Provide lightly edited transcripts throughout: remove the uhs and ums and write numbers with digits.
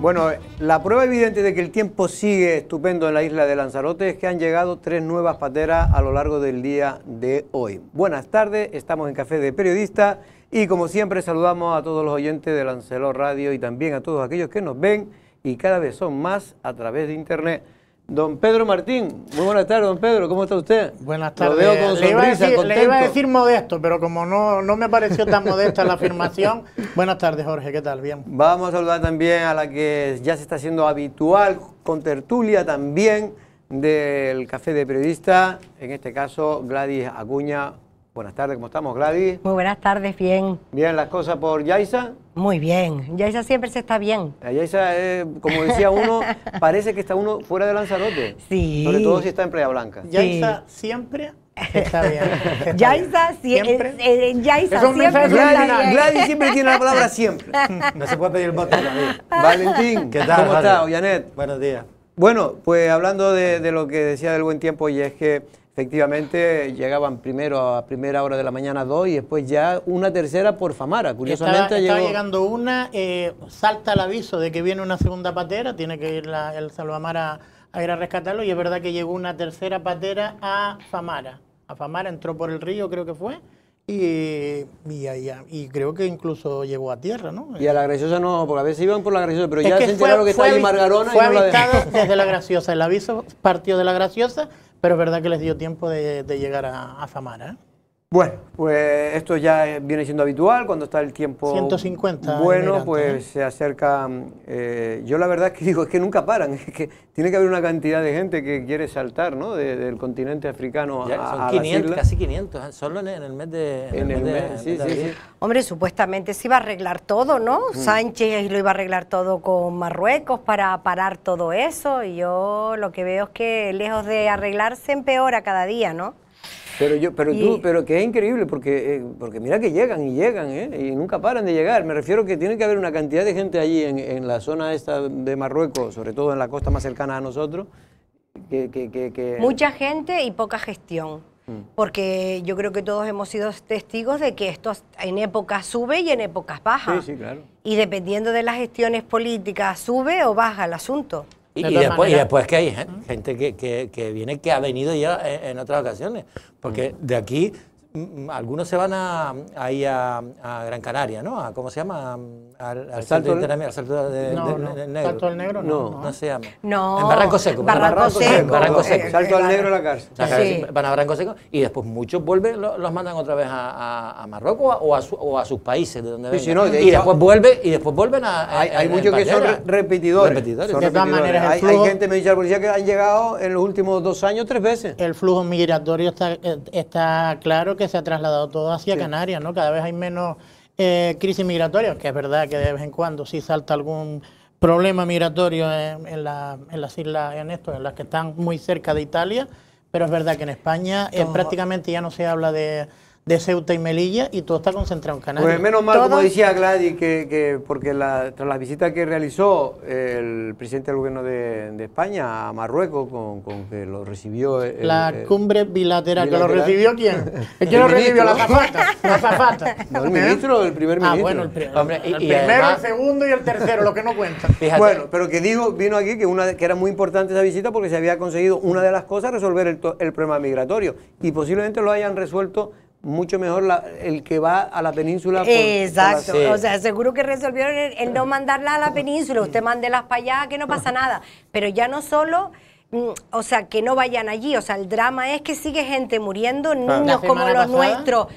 Bueno, la prueba evidente de que el tiempo sigue estupendo en la isla de Lanzarote es que han llegado 3 nuevas pateras a lo largo del día de hoy. Buenas tardes, estamos en Café de Periodista y como siempre saludamos a todos los oyentes de Lancelot Radio y también a todos aquellos que nos ven y cada vez son más a través de internet. Don Pedro Martín, muy buenas tardes, don Pedro, ¿cómo está usted? Buenas tardes. Lo veo con sonrisa, contento. Le iba a decir modesto, pero como no me pareció tan modesta la afirmación. Buenas tardes, Jorge, ¿qué tal? Bien. Vamos a saludar también a la que ya se está haciendo habitual, con tertulia también, del Café de Periodista, en este caso Gladys Acuña. Buenas tardes, ¿cómo estamos, Gladys? Muy buenas tardes, bien. ¿Bien las cosas por Yaiza? Muy bien, Yaiza siempre se está bien. Yaiza, como decía uno, parece que está uno fuera de Lanzarote. Sí. Sobre todo si está en Playa Blanca. Yaiza siempre está bien. Yaiza siempre. Yaiza siempre está bien. Gladys siempre tiene la palabra siempre. No se puede pedir el voto. Valentín, ¿qué tal? ¿Cómo está, Janet? Buenos días. Bueno, pues hablando de lo que decía del buen tiempo, y es que efectivamente llegaban primero a primera hora de la mañana 2 y después ya una tercera por Famara. Curiosamente estaba llegando una, salta el aviso de que viene una segunda patera, tiene que ir el Salvamar a ir a rescatarlo, y es verdad que llegó una tercera patera a Famara. A Famara entró por el río, creo que fue, y creo que incluso llegó a tierra, ¿no? Y a la Graciosa no, porque a veces iban por la Graciosa, pero ya que se enteraron que está ahí Margarona y no la dejaron. Fue avistado desde la Graciosa, el aviso partió de la Graciosa, pero es verdad que les dio tiempo de llegar a Famara, ¿eh? Bueno, pues esto ya viene siendo habitual, cuando está el tiempo 150 bueno, pues se acerca. Yo la verdad es que digo, es que nunca paran, es que tiene que haber una cantidad de gente que quiere saltar, ¿no? Del continente africano ya, a 500, las islas. casi 500, solo en el mes de... Sí. Hombre, supuestamente se iba a arreglar todo, ¿no? Sánchez lo iba a arreglar todo con Marruecos para parar todo eso, y yo lo que veo es que lejos de arreglarse empeora cada día, ¿no? Pero que es increíble, porque mira que llegan y nunca paran de llegar. Me refiero que tiene que haber una cantidad de gente allí en la zona esta de Marruecos, sobre todo en la costa más cercana a nosotros, que... Mucha gente y poca gestión. Porque yo creo que todos hemos sido testigos de que esto en épocas sube y en épocas baja. Sí, claro. Y dependiendo de las gestiones políticas, sube o baja el asunto. Y después que hay gente que viene, que ha venido ya en otras ocasiones, porque de aquí algunos se van ahí a Gran Canaria, ¿no? ¿Cómo se llama? Al Salto del Negro. ¿Salto del Negro? No se llama. No. En Barranco Seco. Barranco Seco. Salto al Negro a la cárcel. Sí. Van a Barranco Seco y después muchos vuelven, los mandan otra vez a Marruecos o a sus países de donde vengan. Sí, no, y después vuelven a... Hay muchos que son repetidores. De todas maneras, hay gente, me dice la policía, que han llegado en los últimos 2 años 3 veces. El flujo migratorio está claro que se ha trasladado todo hacia Canarias, ¿no? Cada vez hay menos crisis migratoria, que es verdad que de vez en cuando sí salta algún problema migratorio en las islas, en las que están muy cerca de Italia, pero es verdad que en España prácticamente ya no se habla de Ceuta y Melilla y todo está concentrado en Canarias. Pues menos mal, como decía Gladys, porque tras la visita que realizó el presidente del gobierno de España a Marruecos, con que lo recibió... La cumbre bilateral, ¿que lo recibió quién? ¿Quién lo recibió? La azafata. No, el ministro, el primer ministro. Bueno, el primero, además, el segundo y el tercero, lo que no cuenta. Fíjate. Bueno, pero que vino aquí que era muy importante esa visita porque se había conseguido una de las cosas, resolver el problema migratorio, y posiblemente lo hayan resuelto mucho mejor el que va a la península. Exacto, o sea, seguro que resolvieron el no mandarla a la península, usted mándelas para allá, que no pasa nada, pero ya no solo... O sea, que no vayan allí, o sea, el drama es que sigue gente muriendo, niños como los nuestros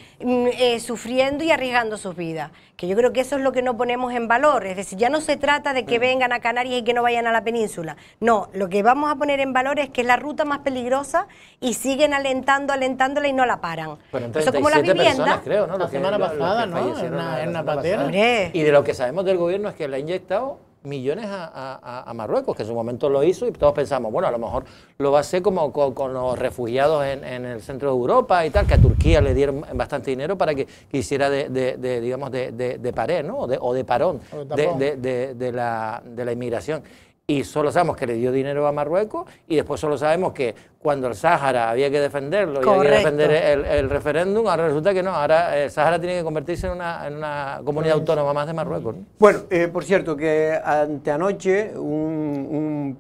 sufriendo y arriesgando sus vidas, que yo creo que eso es lo que no ponemos en valor, es decir, ya no se trata de que vengan a Canarias y que no vayan a la península, no, lo que vamos a poner en valor es que es la ruta más peligrosa y siguen alentándola y no la paran. Eso como las viviendas. Creo, ¿no? La semana pasada, ¿no? En una patera. Y de lo que sabemos del gobierno es que le ha inyectado millones a Marruecos, que en su momento lo hizo y todos pensamos, bueno, a lo mejor lo va a hacer como con los refugiados en el centro de Europa y tal, que a Turquía le dieron bastante dinero para que hiciera digamos, de pared, ¿no? O de parón de la inmigración. y solo sabemos que le dio dinero a Marruecos, y después solo sabemos que cuando el Sáhara había que defenderlo y había que defender el referéndum, ahora resulta que no, ahora el Sáhara tiene que convertirse en una comunidad autónoma más de Marruecos, ¿no? Bueno, por cierto, que anteanoche un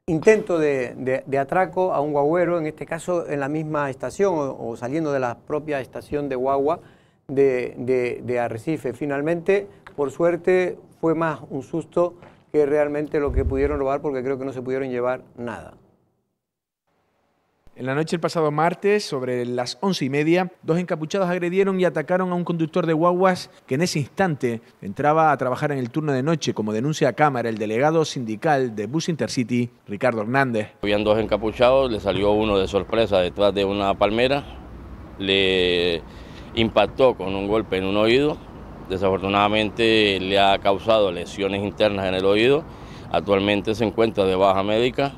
intento de atraco a un guagüero, en este caso en la misma estación o saliendo de la propia estación de guagua de Arrecife. Finalmente, por suerte, fue más un susto que realmente lo que pudieron robar, porque creo que no se pudieron llevar nada. En la noche del pasado martes, sobre las 11:30, dos encapuchados agredieron y atacaron a un conductor de guaguas que en ese instante entraba a trabajar en el turno de noche, como denuncia a cámara el delegado sindical de Bus Intercity, Ricardo Hernández. Habían dos encapuchados, le salió uno de sorpresa detrás de una palmera, le impactó con un golpe en un oído. Desafortunadamente le ha causado lesiones internas en el oído. Actualmente se encuentra de baja médica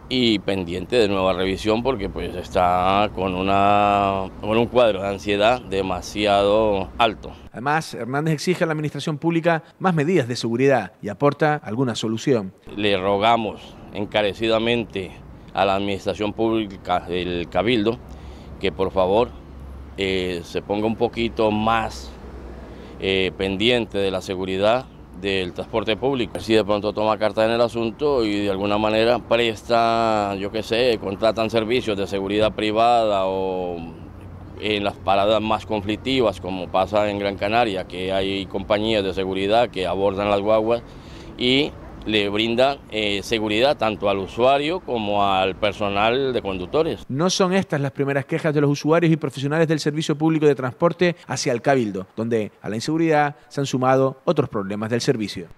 y pendiente de nueva revisión porque pues está con un cuadro de ansiedad demasiado alto. Además, Hernández exige a la administración pública más medidas de seguridad y aporta alguna solución. Le rogamos encarecidamente a la administración pública del Cabildo que por favor se ponga un poquito más pendiente de la seguridad del transporte público. Si de pronto toma carta en el asunto y de alguna manera presta, yo qué sé, contratan servicios de seguridad privada o en las paradas más conflictivas, como pasa en Gran Canaria, que hay compañías de seguridad que abordan las guaguas y le brinda seguridad tanto al usuario como al personal de conductores. No son estas las primeras quejas de los usuarios y profesionales del servicio público de transporte hacia el Cabildo, donde a la inseguridad se han sumado otros problemas del servicio.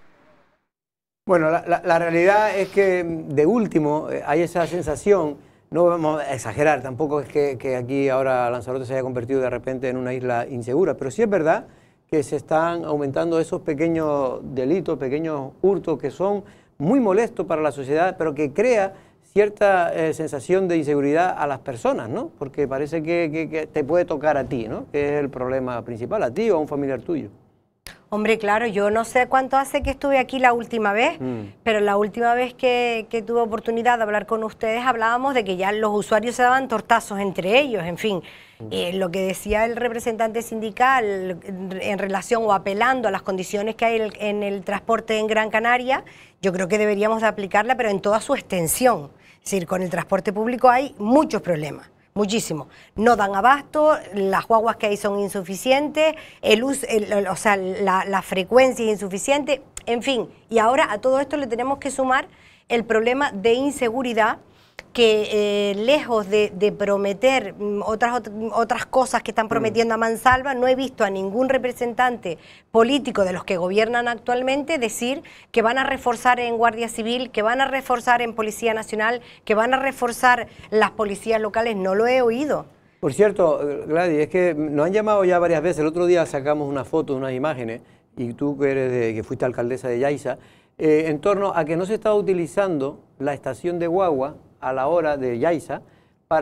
Bueno, la realidad es que de último hay esa sensación, no vamos a exagerar, tampoco es que aquí ahora Lanzarote se haya convertido de repente en una isla insegura, pero sí es verdad que se están aumentando esos pequeños delitos, pequeños hurtos que son muy molestos para la sociedad, pero que crea cierta sensación de inseguridad a las personas, ¿no? Porque parece que te puede tocar a ti, ¿no? Que es el problema principal, a ti o a un familiar tuyo. Hombre, claro, yo no sé cuánto hace que estuve aquí la última vez, pero la última vez que tuve oportunidad de hablar con ustedes hablábamos de que ya los usuarios se daban tortazos entre ellos, en fin. Lo que decía el representante sindical en relación o apelando a las condiciones que hay en el transporte en Gran Canaria, yo creo que deberíamos de aplicarla, pero en toda su extensión. Es decir, con el transporte público hay muchos problemas. Muchísimo. No dan abasto, las guaguas que hay son insuficientes, la frecuencia es insuficiente, en fin. Y ahora a todo esto le tenemos que sumar el problema de inseguridad que lejos de prometer otras cosas que están prometiendo a mansalva, no he visto a ningún representante político de los que gobiernan actualmente decir que van a reforzar en Guardia Civil, que van a reforzar en Policía Nacional, que van a reforzar las policías locales. No lo he oído. Por cierto, Gladys, es que nos han llamado ya varias veces. El otro día sacamos una foto, unas imágenes, y tú que fuiste alcaldesa de Yaiza, en torno a que no se estaba utilizando la estación de guagua a la hora de Yaiza en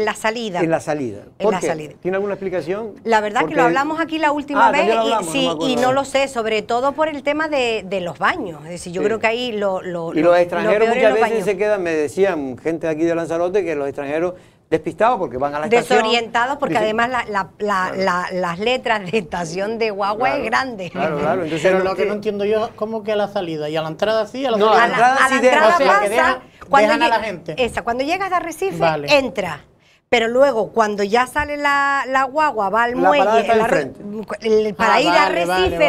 la salida. En la salida. ¿Por qué? ¿Tiene alguna explicación? La verdad que lo hablamos aquí la última vez y no no lo sé, sobre todo por el tema de los baños. Es decir, yo creo que ahí y los extranjeros muchas veces se quedan, me decían gente de aquí de Lanzarote, que los extranjeros despistados porque van a la estación. Desorientados porque además las letras de estación de guagua es grande. Claro. Entonces, pero lo que no entiendo yo, ¿cómo que a la salida? ¿Y a la entrada sí? A la entrada sí pasa dejan a la gente. Cuando llegas de Arrecife, entra. Pero luego, cuando ya sale la guagua, va al muelle para ir a Arrecife.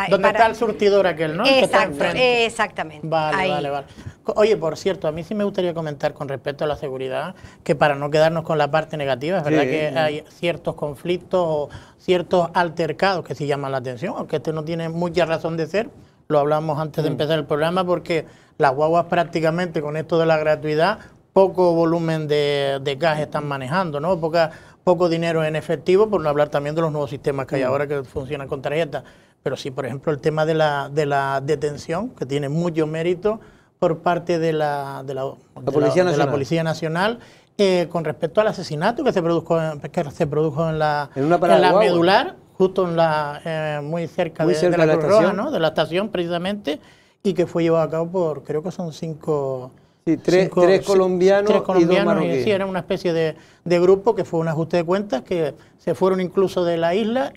¿Dónde está el surtidor aquel, no? Exactamente. Vale. Oye, por cierto, a mí sí me gustaría comentar con respecto a la seguridad, que para no quedarnos con la parte negativa, es verdad que hay ciertos conflictos o ciertos altercados que sí llaman la atención, aunque esto no tiene mucha razón de ser, lo hablamos antes de empezar el programa, porque las guaguas prácticamente con esto de la gratuidad, poco volumen de gas están manejando, ¿no? Poco dinero en efectivo, por no hablar también de los nuevos sistemas que hay ahora que funcionan con tarjetas. Pero sí, por ejemplo, el tema de la detención, que tiene mucho mérito por parte de la Policía Nacional, con respecto al asesinato que se produjo en la medular, justo en muy cerca Muy de cerca la de la Cruz Roja, estación. ¿no? De la estación precisamente, y que fue llevado a cabo por, creo que son cinco... Sí, tres colombianos y dos marroquíes. Sí, era una especie de grupo que fue un ajuste de cuentas, que se fueron incluso de la isla.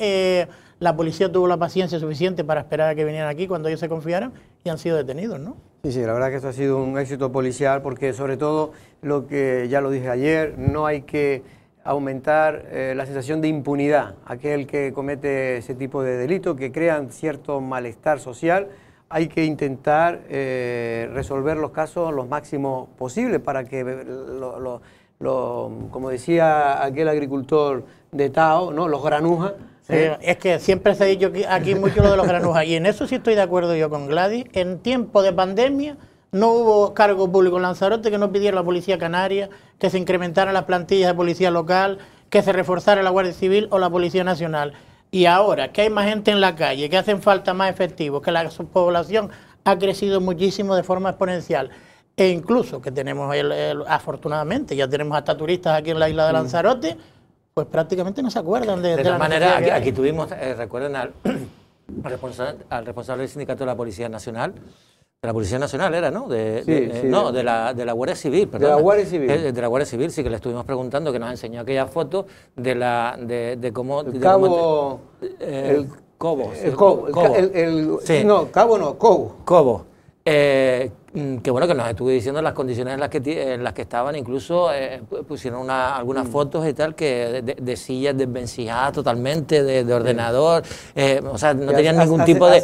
La policía tuvo la paciencia suficiente para esperar a que vinieran aquí cuando ellos se confiaran y han sido detenidos, ¿no? Sí, sí, la verdad que esto ha sido un éxito policial porque sobre todo lo que ya lo dije ayer, no hay que aumentar la sensación de impunidad. Aquel que comete ese tipo de delitos que crean cierto malestar social, hay que intentar resolver los casos lo máximo posible para que, como decía aquel agricultor de Tao, ¿no? Los granujas. Sí, es que siempre se ha dicho aquí mucho lo de los granujas, y en eso sí estoy de acuerdo yo con Gladys. En tiempo de pandemia no hubo cargo público en Lanzarote que no pidiera a la Policía Canaria que se incrementaran las plantillas de policía local, que se reforzara la Guardia Civil o la Policía Nacional. Y ahora que hay más gente en la calle, que hacen falta más efectivos, que la población ha crecido muchísimo de forma exponencial, e incluso que tenemos, afortunadamente, ya tenemos hasta turistas aquí en la isla de Lanzarote, pues prácticamente no se acuerdan de todas la maneras, necesidad que hay. aquí tuvimos, recuerden al responsable del sindicato de la Policía Nacional. De la Policía Nacional era, ¿no? De la Guardia Civil, perdón. De la Guardia Civil. De la Guardia Civil, sí, que le estuvimos preguntando, que nos enseñó aquella foto de cómo... El cabo... el Cobo. El Cobo. Sí. No, Cabo no, Cobo. Cobo. Que bueno, que nos estuvo diciendo las condiciones en las que estaban, incluso pusieron algunas fotos y tal, que de sillas desvencijadas totalmente, de ordenador, o sea, no tenían ningún tipo de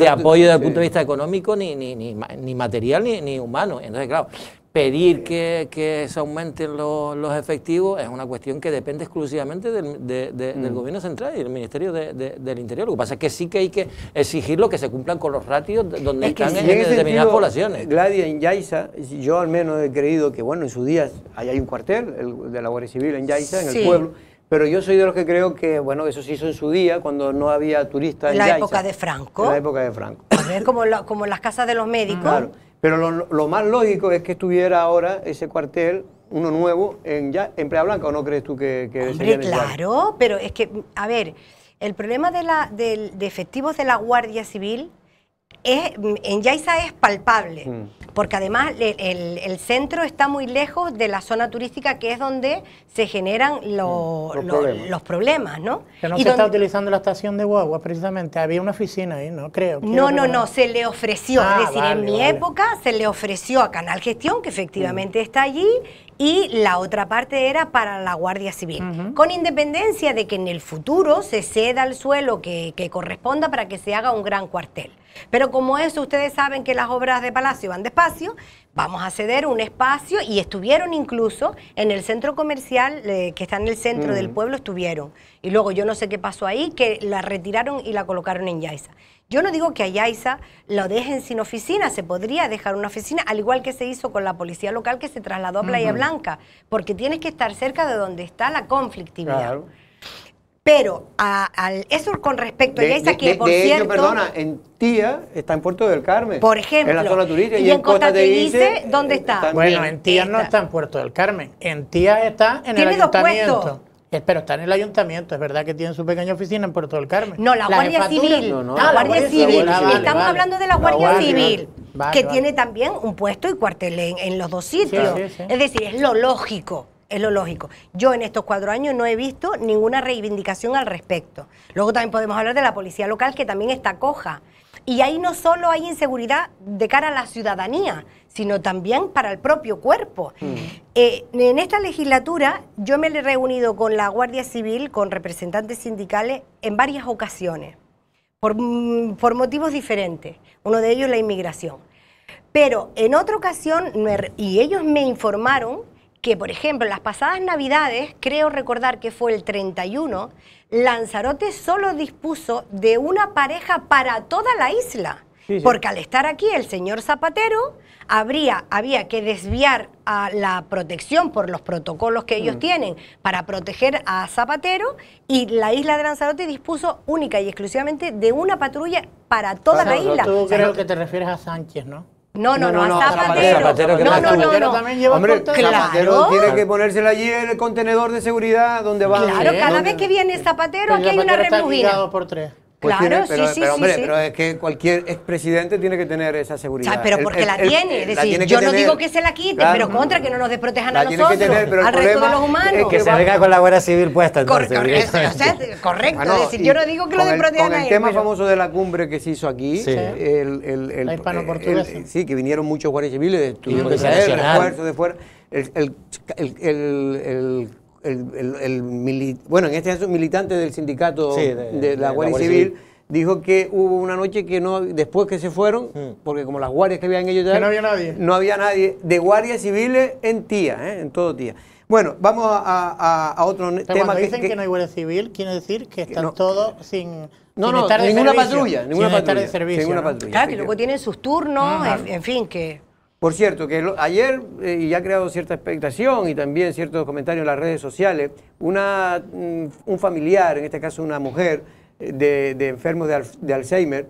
apoyo desde el punto de vista económico, ni material, ni humano. Entonces, claro, pedir que se aumenten los efectivos es una cuestión que depende exclusivamente del gobierno central y del Ministerio del Interior. Lo que pasa es que sí que hay que exigirlo, que se cumplan con los ratios donde están en determinadas poblaciones. Gladys, en Yaiza, yo al menos he creído que, bueno, en su día ahí hay un cuartel de la Guardia Civil en Yaiza, en el pueblo, pero yo soy de los que creo que, bueno, eso se hizo en su día, cuando no había turistas en Yaiza. En la época de Franco. En la época de Franco. A ver, como las casas de los médicos. Claro. Pero lo más lógico es que estuviera ahora ese cuartel, uno nuevo, en Playa Blanca, ¿o no crees tú que Hombre, claro, pero es que, a ver, el problema de efectivos de la Guardia Civil en Yaiza es palpable, porque además el centro está muy lejos de la zona turística, que es donde se generan los problemas, ¿no? Que no se está utilizando la estación de guagua, precisamente. Había una oficina ahí, ¿no? Creo. No, se le ofreció. Es decir, en mi época se le ofreció a Canal Gestión, que efectivamente está allí, y la otra parte era para la Guardia Civil, con independencia de que en el futuro se ceda el suelo que corresponda para que se haga un gran cuartel. Pero como eso, ustedes saben que las obras de Palacio van despacio, vamos a ceder un espacio, y estuvieron incluso en el centro comercial que está en el centro del pueblo, estuvieron. Y luego yo no sé qué pasó ahí, que la retiraron y la colocaron en Yaiza. Yo no digo que a Yaiza lo dejen sin oficina, se podría dejar una oficina, al igual que se hizo con la policía local, que se trasladó a Playa Blanca, porque tienes que estar cerca de donde está la conflictividad. Claro. Pero eso con respecto a Yaiza, que por cierto... Perdona, en Tía está en Puerto del Carmen. Por ejemplo. En la zona turística. Y en Costa Teguise, ¿dónde está? Bueno, en Tía no está en Puerto del Carmen. En Tía está en el ayuntamiento. Pero está en el ayuntamiento. Es verdad que tiene su pequeña oficina en Puerto del Carmen. No, la Guardia Civil. La Guardia Civil. Estamos hablando de la Guardia Civil, que tiene también un puesto y cuartel en los dos sitios. Sí. Es decir, es lo lógico. Es lo lógico. Yo en estos 4 años no he visto ninguna reivindicación al respecto. Luego también podemos hablar de la policía local, que también está coja. Y ahí no solo hay inseguridad de cara a la ciudadanía, sino también para el propio cuerpo. En esta legislatura yo me he reunido con la Guardia Civil, con representantes sindicales, en varias ocasiones, por motivos diferentes. Uno de ellos la inmigración. Pero en otra ocasión, y ellos me informaron que, por ejemplo, en las pasadas Navidades, creo recordar que fue el 31, Lanzarote solo dispuso de una pareja para toda la isla. Sí. Porque al estar aquí el señor Zapatero, había que desviar a la protección por los protocolos que ellos tienen para proteger a Zapatero, y la isla de Lanzarote dispuso única y exclusivamente de una patrulla para toda la isla. Tú creo que te refieres a Sánchez, ¿no? No, Zapatero. Zapatero, que No, más no, tuvo. no, Zapatero no. también lleva Hombre, corta. Zapatero Claro. tiene que ponérsela allí en el contenedor de seguridad donde va. Claro, cada donde- vez que viene Zapatero, Pero aquí hay una Zapatero está remujina. guiado por 3. Pues Claro, tiene- sí, pero, hombre, sí. pero es que cualquier expresidente tiene que tener esa O seguridad. sea, pero porque la tiene, es la decir, tiene que yo no tener. digo que se la quite, Claro. pero contra que no nos desprotejan La a tiene que nosotros, tener, pero el al resto de problema los humanos. es Que se venga con la Guardia Civil puesta, entonces. Correcto, Bueno, es decir, y yo no digo que lo con desprotejan a el él, tema pero- famoso de la cumbre que se hizo aquí, Sí. La hispano-portuguesa. sí, que vinieron muchos guardias civiles, tuvieron que Policía traer Nacional. refuerzos de fuera. Bueno, en este caso, militante del sindicato Sí, de la Guardia Civil dijo que hubo una noche que no, después que se fueron, porque como las guardias que habían ellos ya, Que no había nadie. no había nadie de guardias civiles en Tía, en todo Tía. Bueno, vamos a otro Pero tema cuando dicen que no hay guardia civil, quiere decir que están no. todos sin No, estar de ninguna servicio, patrulla, ninguna sin estar patrulla, de servicio, ninguna ¿no? patrulla. Claro, que luego tienen sus turnos, en fin, que... Por cierto, que ayer, y ha creado cierta expectación y también ciertos comentarios en las redes sociales, un familiar, en este caso una mujer, de enfermos de Alzheimer,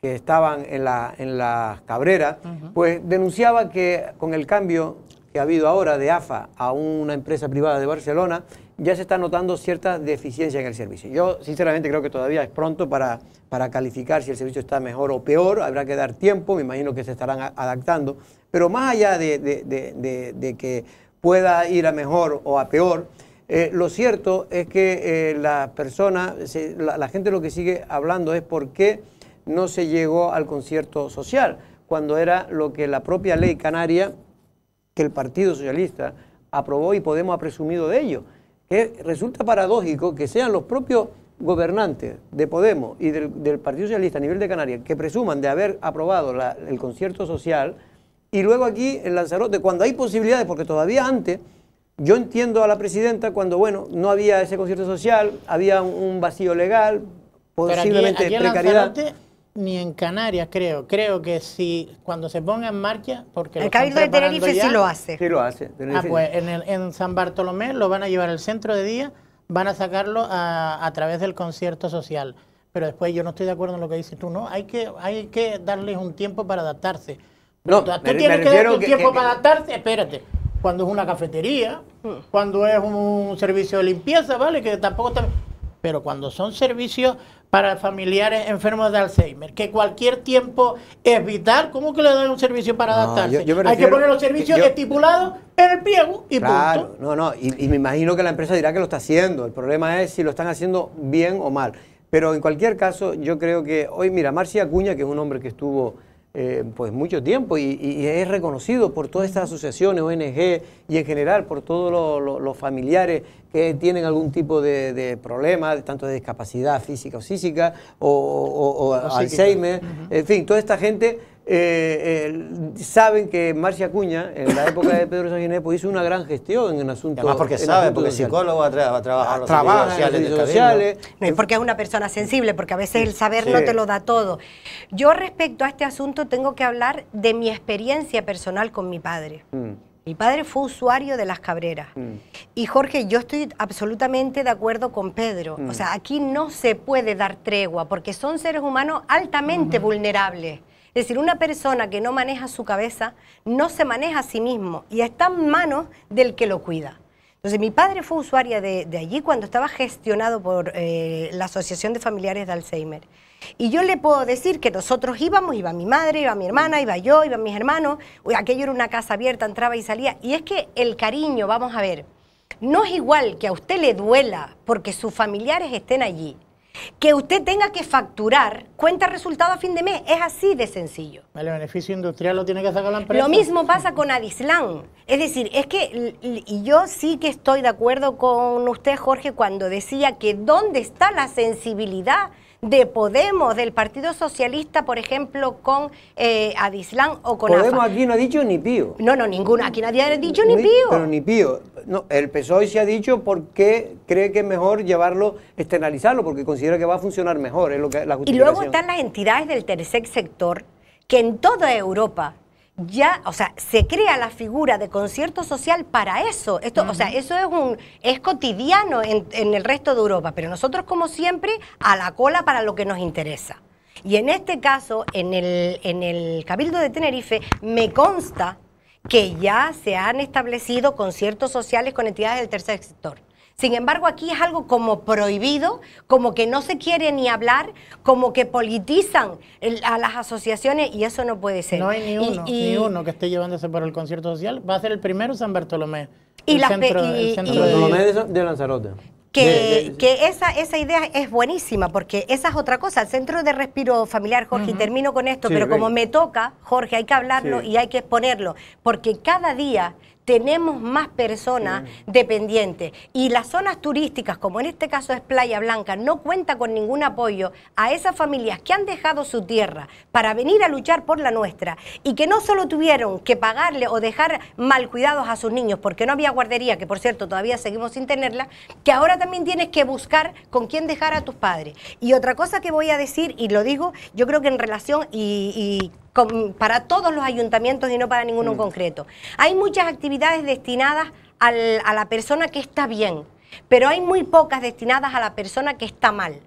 que estaban en la Cabrera, pues denunciaba que con el cambio que ha habido ahora de AFA a una empresa privada de Barcelona, ya se está notando cierta deficiencia en el servicio. Yo sinceramente creo que todavía es pronto para calificar si el servicio está mejor o peor, habrá que dar tiempo, me imagino que se estarán adaptando, pero más allá de que pueda ir a mejor o a peor, lo cierto es que la gente lo que sigue hablando es por qué no se llegó al concierto social, cuando era lo que la propia ley canaria, que el Partido Socialista aprobó y Podemos ha presumido de ello. Que resulta paradójico que sean los propios gobernantes de Podemos y del Partido Socialista a nivel de Canarias que presuman de haber aprobado el concierto social y luego aquí en Lanzarote, cuando hay posibilidades, porque todavía antes, yo entiendo a la presidenta cuando, bueno, no había ese concierto social, había un vacío legal, posiblemente aquí en precariedad. Lanzarote, ni en Canarias, creo que si cuando se ponga en marcha, porque El Cabildo de Tenerife sí lo hace. Sí lo hace. Pues en San Bartolomé lo van a llevar al centro de día, van a sacarlo a través del concierto social. Pero después yo no estoy de acuerdo en lo que dices tú, ¿no? Hay que darles un tiempo para adaptarse. No, Tú me tienes que refiero darle un que- tiempo que- para adaptarse, espérate. Cuando es una cafetería, cuando es un servicio de limpieza, ¿vale? Que tampoco está... Pero cuando son servicios para familiares enfermos de Alzheimer, que cualquier tiempo es vital, ¿cómo que le dan un servicio para No, adaptarse? yo me Hay que refiero- poner los servicios yo- estipulados en el pliego y Claro, punto. y me imagino que la empresa dirá que lo está haciendo. El problema es si lo están haciendo bien o mal. Pero en cualquier caso, yo creo que hoy, mira, Marci Acuña, que es un hombre que estuvo pues mucho tiempo y es reconocido por todas estas asociaciones, ONG y en general por todos los familiares que tienen algún tipo de problema, tanto de discapacidad física o psíquica o Alzheimer, en fin, toda esta gente saben que Marci Acuña, en la época de Pedro Sánchez, pues hizo una gran gestión en el asunto. Además porque en el sabe, asunto porque social. psicólogo va a trabajar en los Trabaja en los servicios servicios del sociales. No, y porque es una persona sensible, porque a veces el saber Sí. no te lo da todo. Yo respecto a este asunto tengo que hablar de mi experiencia personal con mi padre. Mi padre fue usuario de las Cabreras. Y Jorge, yo estoy absolutamente de acuerdo con Pedro. O sea, aquí no se puede dar tregua porque son seres humanos altamente vulnerables. Es decir, una persona que no maneja su cabeza no se maneja a sí mismo y está en manos del que lo cuida. Entonces, mi padre fue usuaria de allí cuando estaba gestionado por la Asociación de Familiares de Alzheimer. Y yo le puedo decir que nosotros íbamos, iba mi madre, iba mi hermana, iba yo, iban mis hermanos, aquello era una casa abierta, entraba y salía. Y es que el cariño, vamos a ver, no es igual que a usted le duela porque sus familiares estén allí, que usted tenga que facturar cuenta resultado a fin de mes. Es así de sencillo. El beneficio industrial lo tiene que sacar la empresa. Lo mismo pasa con Adislan. Es decir, es que, y yo sí que estoy de acuerdo con usted, Jorge, cuando decía que dónde está la sensibilidad de Podemos, del Partido Socialista, por ejemplo, con Adislan o con Podemos AFA. aquí no ha dicho ni pío. No, ninguno. Aquí nadie ha dicho ni pío. Pero ni pío. No, el PSOE se ha dicho porque cree que es mejor llevarlo, externalizarlo, porque considera que va a funcionar mejor. Es lo que, la Y justificación. luego están las entidades del tercer sector, que en toda Europa ya, o sea, se crea la figura de concierto social para eso. Esto, o sea, eso es cotidiano en el resto de Europa, pero nosotros, como siempre, a la cola para lo que nos interesa. Y en este caso, en el Cabildo de Tenerife, me consta que ya se han establecido conciertos sociales con entidades del tercer sector. Sin embargo, aquí es algo como prohibido, como que no se quiere ni hablar, como que politizan a las asociaciones, y eso no puede ser. No hay ni uno que esté llevándose por el concierto social. Va a ser el primero San Bartolomé. Y el centro Bartolomé de Lanzarote. Que esa idea es buenísima, porque esa es otra cosa, el centro de respiro familiar, Jorge, y termino con esto, Sí, pero como venga. me toca, Jorge, hay que hablarlo y hay que exponerlo, porque cada día tenemos más personas dependientes, y las zonas turísticas, como en este caso es Playa Blanca, no cuenta con ningún apoyo a esas familias que han dejado su tierra para venir a luchar por la nuestra, y que no solo tuvieron que pagarle o dejar mal cuidados a sus niños porque no había guardería, que por cierto todavía seguimos sin tenerla, que ahora también tienes que buscar con quién dejar a tus padres. Y otra cosa que voy a decir, y lo digo, yo creo que en relación para todos los ayuntamientos y no para ninguno en concreto. Hay muchas actividades destinadas a la persona que está bien, pero hay muy pocas destinadas a la persona que está mal.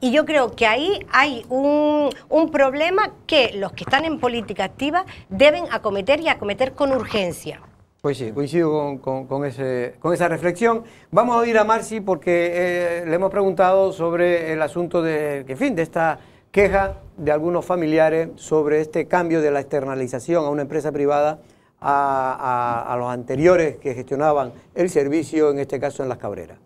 Y yo creo que ahí hay un problema que los que están en política activa deben acometer, y acometer con urgencia. Pues sí, coincido con esa reflexión. Vamos a oír a Marci porque le hemos preguntado sobre el asunto de esta queja de algunos familiares sobre este cambio de la externalización a una empresa privada a los anteriores que gestionaban el servicio, en este caso en Las Cabreras.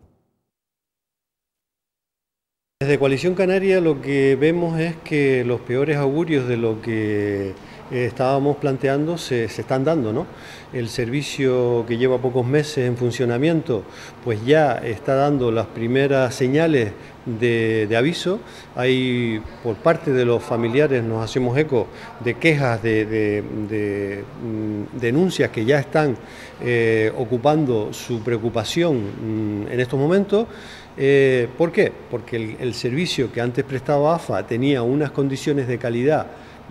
Desde Coalición Canaria lo que vemos es que los peores augurios de lo que estábamos planteando se están dando, ¿no? El servicio, que lleva pocos meses en funcionamiento, pues ya está dando las primeras señales de aviso. Hay, por parte de los familiares, nos hacemos eco de quejas, de denuncias que ya están ocupando su preocupación en estos momentos. ¿Por qué? Porque el servicio que antes prestaba AFA tenía unas condiciones de calidad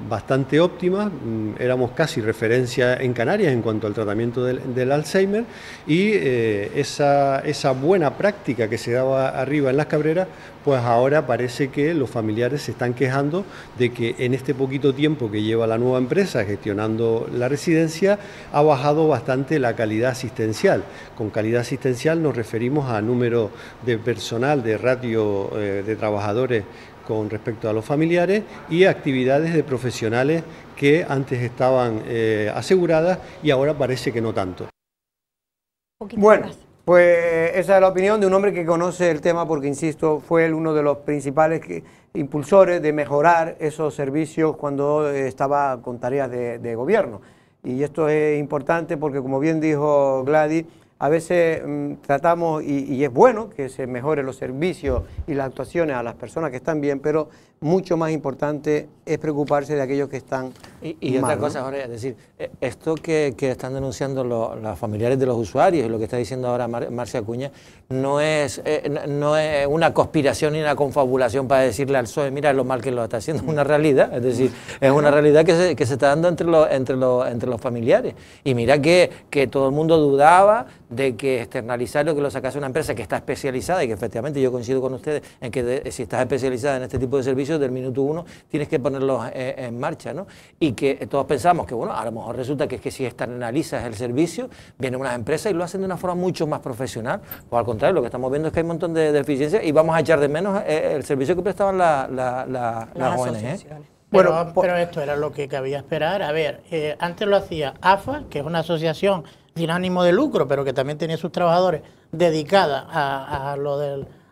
bastante óptimas, éramos casi referencia en Canarias en cuanto al tratamiento del Alzheimer, y esa buena práctica que se daba arriba en Las Cabreras, pues ahora parece que los familiares se están quejando de que en este poquito tiempo que lleva la nueva empresa gestionando la residencia ha bajado bastante la calidad asistencial. Con calidad asistencial nos referimos a número de personal, de ratio de trabajadores con respecto a los familiares, y actividades de profesionales que antes estaban aseguradas y ahora parece que no tanto. Bueno, pues esa es la opinión de un hombre que conoce el tema porque, insisto, fue uno de los principales impulsores de mejorar esos servicios cuando estaba con tareas de gobierno. Y esto es importante porque, como bien dijo Gladys, a veces tratamos, y es bueno que se mejoren los servicios y las actuaciones a las personas que están bien, pero mucho más importante es preocuparse de aquellos que están y mal, otra ¿no? cosa, Jorge, es decir, esto que están denunciando los familiares de los usuarios, y lo que está diciendo ahora Marcia Acuña, no es una conspiración ni una confabulación para decirle al PSOE, mira lo mal que lo está haciendo, es una realidad, es decir, es una realidad que se está dando entre los familiares. Y mira que todo el mundo dudaba de que externalizarlo, que lo sacase una empresa que está especializada, y que efectivamente yo coincido con ustedes en que si estás especializada en este tipo de servicios, del minuto uno tienes que ponerlos en marcha, ¿no? Y que todos pensamos que, bueno, a lo mejor resulta que es que si externalizas el servicio, vienen unas empresas y lo hacen de una forma mucho más profesional. Pues al contrario, lo que estamos viendo es que hay un montón de deficiencias, y vamos a echar de menos el servicio que prestaban las ONG. Bueno, pero esto era lo que cabía esperar. A ver, antes lo hacía AFA, que es una asociación sin ánimo de lucro, pero que también tenía sus trabajadores dedicada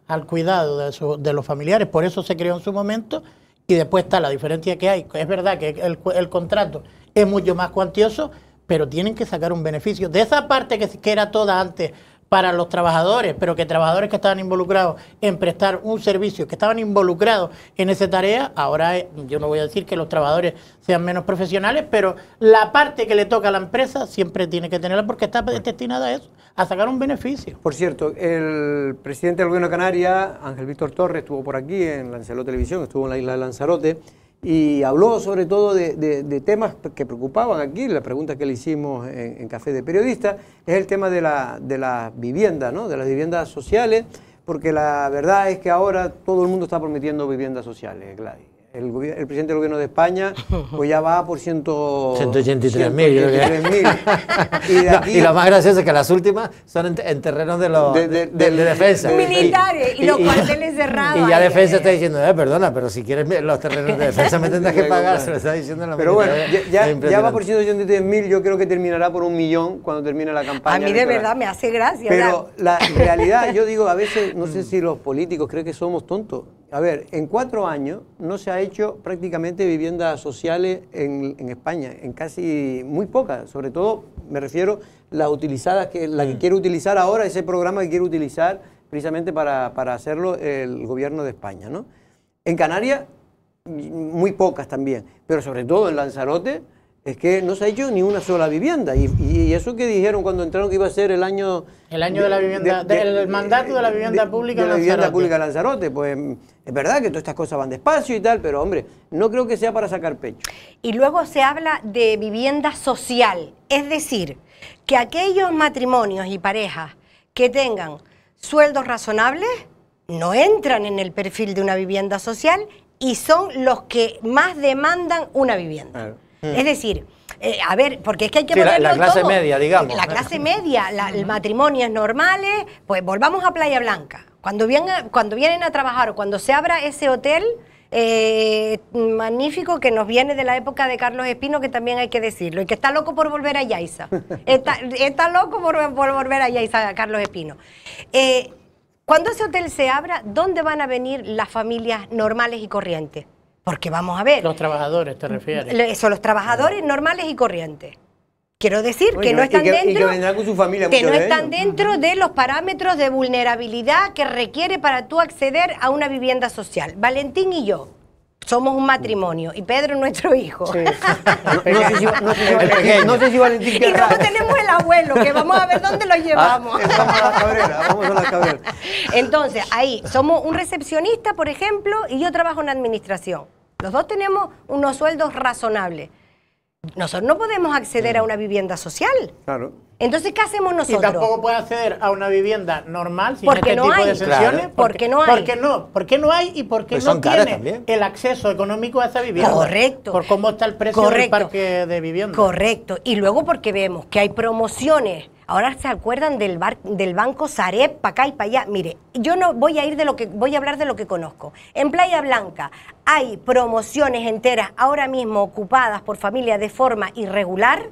al cuidado de los familiares, por eso se creó en su momento, y después está la diferencia que hay. Es verdad que el contrato es mucho más cuantioso, pero tienen que sacar un beneficio. De esa parte que era toda antes para los trabajadores, pero que trabajadores que estaban involucrados en prestar un servicio, que estaban involucrados en esa tarea, ahora yo no voy a decir que los trabajadores sean menos profesionales, pero la parte que le toca a la empresa siempre tiene que tenerla porque está destinada a eso, a sacar un beneficio. Por cierto, el presidente del Gobierno de Canarias, Ángel Víctor Torres, estuvo por aquí en Lanzarote Televisión, estuvo en la isla de Lanzarote, y habló sobre todo de temas que preocupaban aquí. La pregunta que le hicimos en Café de Periodista es el tema de la vivienda, ¿no? De las viviendas sociales, porque la verdad es que ahora todo el mundo está prometiendo viviendas sociales, Gladys. el presidente del gobierno de España pues ya va por 183.000. Y lo más gracioso es que las últimas son en terrenos de defensa. Militares y los cuarteles cerrados. Y ya defensa está diciendo, perdona, pero si quieres los terrenos de defensa me tendrás que pagar, se lo está diciendo la Pero bueno, ya va por 183.000, yo creo que terminará por 1.000.000 cuando termine la campaña. A mí de verdad me hace gracia. Pero la realidad, yo digo, a veces, no sé si los políticos creen que somos tontos. A ver, en 4 años no se ha hecho prácticamente viviendas sociales en España, en casi muy pocas, sobre todo me refiero las utilizadas, la que quiere utilizar ahora, ese programa que quiere utilizar precisamente para hacerlo el gobierno de España, ¿no? En Canarias, muy pocas también, pero sobre todo en Lanzarote, es que no se ha hecho ni una sola vivienda. Y eso que dijeron cuando entraron que iba a ser el año de la vivienda, del mandato de la vivienda pública en Lanzarote. Vivienda pública en Lanzarote. Pues es verdad que todas estas cosas van despacio y tal, pero hombre, no creo que sea para sacar pecho. Y luego se habla de vivienda social, es decir, que aquellos matrimonios y parejas que tengan sueldos razonables no entran en el perfil de una vivienda social y son los que más demandan una vivienda. Claro. Es decir, a ver, porque es que hay que ponerlo la clase todo. Media, digamos. La clase media, el matrimonios normales, pues volvamos a Playa Blanca. Cuando vienen a trabajar o cuando se abra ese hotel magnífico que nos viene de la época de Carlos Espino, que también hay que decirlo, y que está loco por volver a Yaiza. Está loco por volver a Yaiza, Carlos Espino. Cuando ese hotel se abra, ¿dónde van a venir las familias normales y corrientes? Porque vamos a ver... Los trabajadores, ¿te refieres? Eso, los trabajadores normales y corrientes. Quiero decir que no están dentro... Y que vendrán con su familia. Que no están dentro de los parámetros de vulnerabilidad que requiere para tú acceder a una vivienda social. Valentín y yo somos un matrimonio y Pedro es nuestro hijo. Sí. No sé si Valentín querrá. Y luego tenemos el abuelo, que vamos a ver dónde lo llevamos. Vamos a la Cabrera. Entonces, ahí, somos un recepcionista, por ejemplo, y yo trabajo en administración. Los dos tenemos unos sueldos razonables. Nosotros no podemos acceder a una vivienda social. Claro. Entonces, ¿qué hacemos nosotros? Y tampoco puede acceder a una vivienda normal sin porque este no tipo hay. de exenciones. Claro. Porque no hay. Porque no hay y porque pues no tiene el acceso económico a esa vivienda. Correcto. Por cómo está el precio del parque de vivienda. Correcto. Y luego porque vemos que hay promociones. Ahora se acuerdan del Banco Sareb, para acá y para allá. Mire, yo no voy a voy a hablar de lo que conozco. En Playa Blanca hay promociones enteras ahora mismo ocupadas por familias de forma irregular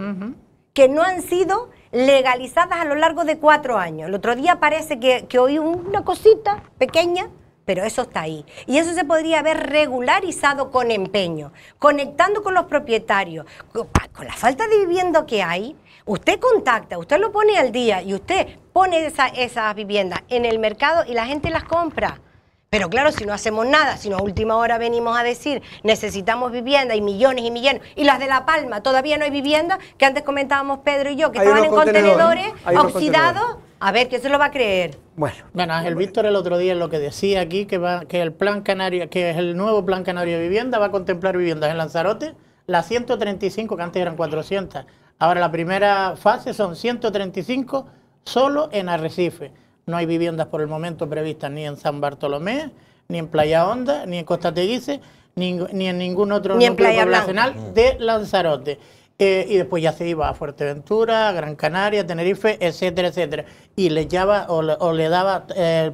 que no han sido legalizadas a lo largo de 4 años. El otro día parece que oí una cosita pequeña, pero eso está ahí. Y eso se podría haber regularizado con empeño, conectando con los propietarios. Con la falta de vivienda que hay, usted contacta, usted lo pone al día y usted pone esas viviendas en el mercado y la gente las compra. Pero claro, si no hacemos nada, si no a última hora venimos a decir necesitamos vivienda y millones, y las de La Palma todavía no hay vivienda, que antes comentábamos Pedro y yo, que estaban en contenedores oxidados, a ver, ¿quién se lo va a creer? Bueno, Ángel Víctor el otro día lo que decía aquí, que el Plan Canario, que es el nuevo Plan Canario de Vivienda, va a contemplar viviendas en Lanzarote, las 135 que antes eran 400. Ahora la primera fase son 135 solo en Arrecife. No hay viviendas por el momento previstas ni en San Bartolomé, ni en Playa Honda, ni en Costa Teguise, ni en ningún otro núcleo poblacional de Lanzarote. Y después ya se iba a Fuerteventura, a Gran Canaria, Tenerife, etcétera, etcétera. Y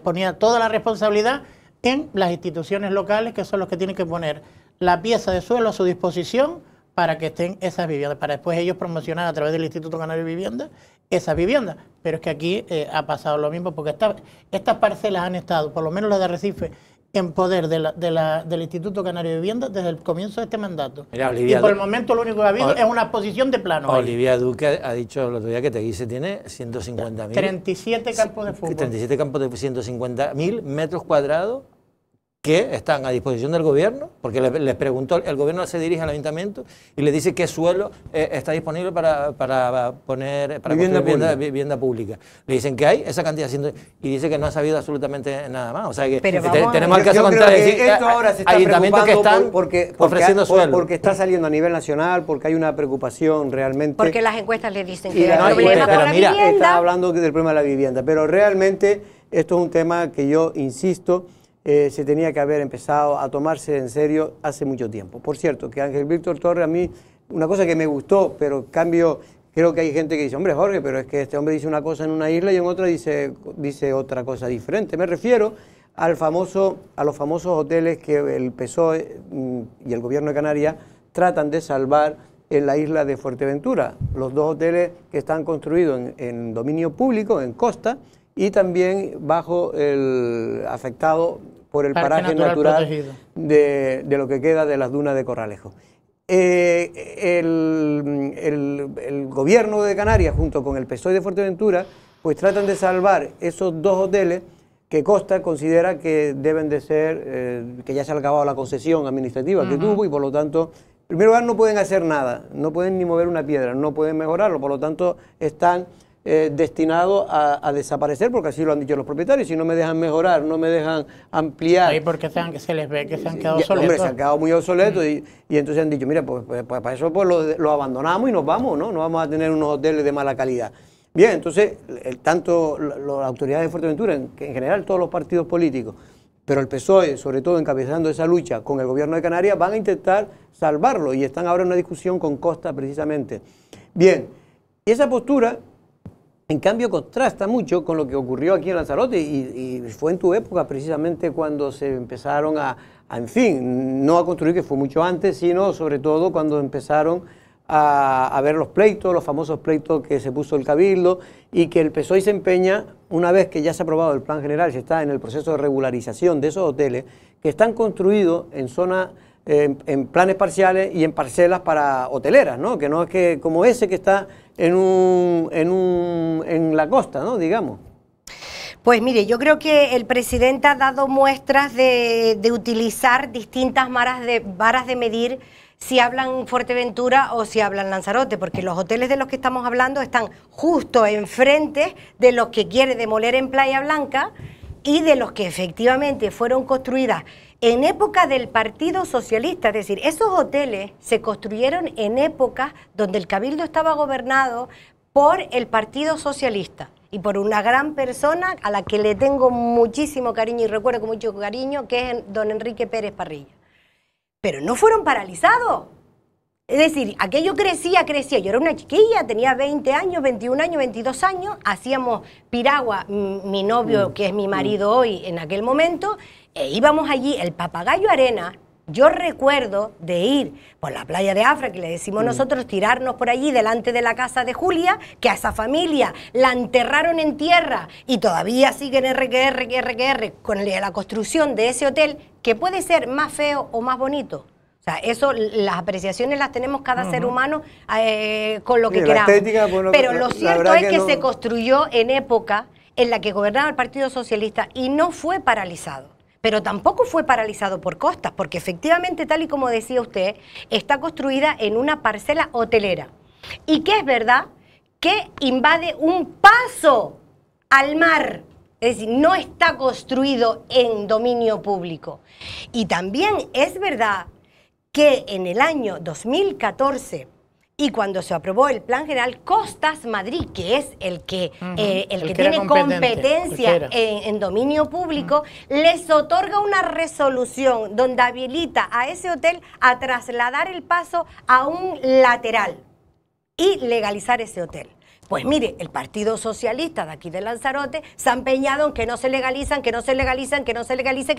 ponía toda la responsabilidad en las instituciones locales, que son los que tienen que poner la pieza de suelo a su disposición para que estén esas viviendas, para después ellos promocionar a través del Instituto Canario de Vivienda esas viviendas. Pero es que aquí ha pasado lo mismo, porque estas parcelas han estado, por lo menos las de Arrecife, en poder del Instituto Canario de Vivienda desde el comienzo de este mandato. Mira, Olivia, y por el momento lo único que ha habido es una exposición de plano. Olivia Duque ha dicho el otro día que Teguise tiene 150.000. 37 campos de fútbol. 37 campos de 150.000 metros cuadrados que están a disposición del gobierno, porque les preguntó, el gobierno se dirige al ayuntamiento y le dice qué suelo está disponible para poner vivienda pública. Le dicen que hay esa cantidad y dice que no ha sabido absolutamente nada más. O sea que tenemos el caso contrario. Esto ahora se está ayuntamientos que están ofreciendo suelo. Porque está saliendo a nivel nacional, porque hay una preocupación realmente. Porque las encuestas le dicen que hay problema con la vivienda. Está hablando del problema de la vivienda, pero realmente esto es un tema que yo insisto. se tenía que haber empezado a tomarse en serio hace mucho tiempo. Por cierto, que Ángel Víctor Torres, a mí, una cosa que me gustó, pero en cambio creo que hay gente que dice, hombre Jorge, pero es que este hombre dice una cosa en una isla y en otra dice otra cosa diferente. Me refiero a los famosos hoteles que el PSOE y el Gobierno de Canarias tratan de salvar en la isla de Fuerteventura. Los dos hoteles que están construidos en dominio público, en costa, y también bajo el afectado por el paraje natural de lo que queda de las dunas de Corralejo. El gobierno de Canarias junto con el PSOE de Fuerteventura pues tratan de salvar esos dos hoteles que Costa considera que deben de ser, que ya se ha acabado la concesión administrativa que tuvo y por lo tanto, en primer lugar no pueden hacer nada, no pueden ni mover una piedra, no pueden mejorarlo, por lo tanto están destinados a desaparecer, porque así lo han dicho los propietarios. Si no me dejan mejorar, no me dejan ampliar. Ahí porque se les ve que se han quedado obsoletos. Hombre, se han quedado muy obsoletos y entonces han dicho, mira, pues para eso pues lo abandonamos y nos vamos, ¿no? No vamos a tener unos hoteles de mala calidad. Bien, entonces, tanto las autoridades de Fuerteventura, en general todos los partidos políticos, pero el PSOE, sobre todo encabezando esa lucha con el gobierno de Canarias, van a intentar salvarlo y están ahora en una discusión con Costa precisamente. Bien, y esa postura en cambio contrasta mucho con lo que ocurrió aquí en Lanzarote y fue en tu época precisamente cuando se empezaron en fin, no a construir, que fue mucho antes, sino sobre todo cuando empezaron a ver los pleitos, los famosos pleitos que se puso el Cabildo y que el PSOE se empeña, una vez que ya se ha aprobado el plan general, se está en el proceso de regularización de esos hoteles, que están construidos en zonas, en planes parciales y en parcelas para hoteleras, ¿no? Que no es que como ese que está en la costa, ¿no? Digamos. Pues mire, yo creo que el presidente ha dado muestras de utilizar distintas varas de medir si hablan Fuerteventura o si hablan Lanzarote, porque los hoteles de los que estamos hablando están justo enfrente de los que quiere demoler en Playa Blanca y de los que efectivamente fueron construidas en época del Partido Socialista. Es decir, esos hoteles se construyeron en épocas donde el Cabildo estaba gobernado por el Partido Socialista y por una gran persona a la que le tengo muchísimo cariño y recuerdo con mucho cariño, que es don Enrique Pérez Parrilla. Pero no fueron paralizados. Es decir, aquello crecía. Yo era una chiquilla, tenía 20 años, 21 años, 22 años, hacíamos piragua, mi novio, que es mi marido hoy, en aquel momento, e íbamos allí, el Papagayo Arena. Yo recuerdo de ir por la playa de Afra, que le decimos nosotros, tirarnos por allí delante de la casa de Julia, que a esa familia la enterraron en tierra y todavía siguen RQR con la construcción de ese hotel, que puede ser más feo o más bonito. O sea, eso, las apreciaciones las tenemos cada ser humano con lo que queramos. Estética, bueno, pero lo cierto es que se construyó en época en la que gobernaba el Partido Socialista y no fue paralizado. Pero tampoco fue paralizado por Costas, porque efectivamente, tal y como decía usted, está construida en una parcela hotelera. Y que es verdad que invade un paso al mar. Es decir, no está construido en dominio público. Y también es verdad que en el año 2014, y cuando se aprobó el Plan General, Costas Madrid, que es el que tiene competencia en dominio público, les otorga una resolución donde habilita a ese hotel a trasladar el paso a un lateral y legalizar ese hotel. Pues mire, el Partido Socialista de aquí de Lanzarote se ha empeñado en que no se legalizan, que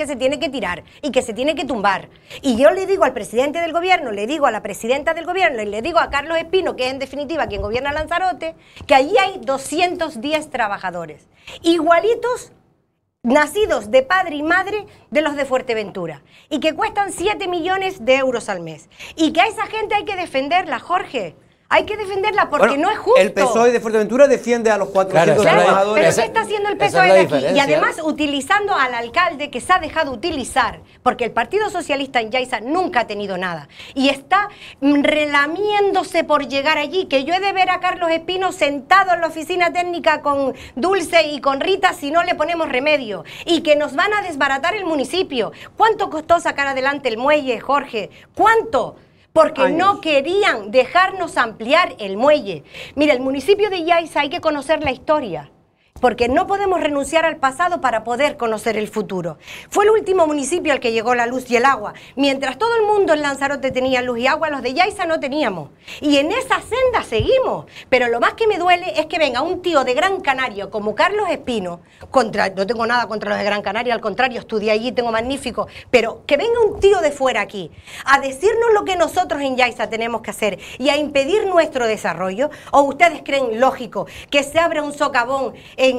se tiene que tirar y que se tiene que tumbar. Y yo le digo al presidente del gobierno, le digo a la presidenta del gobierno y le digo a Carlos Espino, que es en definitiva quien gobierna Lanzarote, que allí hay 210 trabajadores, igualitos, nacidos de padre y madre de los de Fuerteventura, y que cuestan 7 millones de euros al mes. Y que a esa gente hay que defenderla, Jorge. Hay que defenderla porque no es justo. El PSOE de Fuerteventura defiende a los 400 trabajadores. Pero ¿qué está haciendo el PSOE de aquí? Y además utilizando al alcalde que se ha dejado utilizar, porque el Partido Socialista en Yaiza nunca ha tenido nada. Y está relamiéndose por llegar allí, que yo he de ver a Carlos Espino sentado en la oficina técnica con Dulce y con Rita si no le ponemos remedio. Y que nos van a desbaratar el municipio. ¿Cuánto costó sacar adelante el muelle, Jorge? ¿Cuánto? Porque no querían dejarnos ampliar el muelle. Mira, el municipio de Yaiza hay que conocer la historia. porque no podemos renunciar al pasado para poder conocer el futuro. Fue el último municipio al que llegó la luz y el agua. Mientras todo el mundo en Lanzarote tenía luz y agua, los de Yaiza no teníamos. Y en esa senda seguimos. Pero lo más que me duele es que venga un tío de Gran Canaria como Carlos Espino, no tengo nada contra los de Gran Canaria, al contrario, estudié allí, tengo magnífico, pero que venga un tío de fuera aquí a decirnos lo que nosotros en Yaiza tenemos que hacer y a impedir nuestro desarrollo. ¿O ustedes creen lógico que se abra un socavón en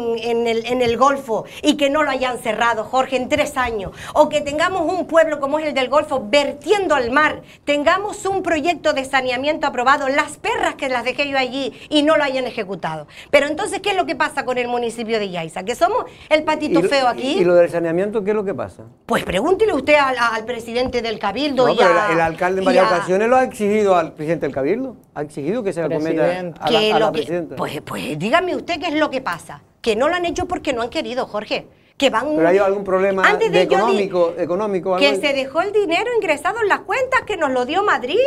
el Golfo y que no lo hayan cerrado, Jorge, en 3 años? O que tengamos un pueblo como es el del Golfo vertiendo al mar, tengamos un proyecto de saneamiento aprobado, las perras que las dejé yo allí y no lo hayan ejecutado. Pero entonces, ¿qué es lo que pasa con el municipio de Yaiza? ¿Que somos el patito feo aquí? ¿Y lo del saneamiento qué es lo que pasa? Pues pregúntele usted al presidente del Cabildo. No, pero el alcalde en varias ocasiones lo ha exigido al presidente del Cabildo. Ha exigido que se le cometa a la presidenta. Pues dígame usted qué es lo que pasa. Que no lo han hecho porque no han querido, Jorge. Que van, ¿pero hay algún problema económico? Que se dejó el dinero ingresado en las cuentas que nos lo dio Madrid.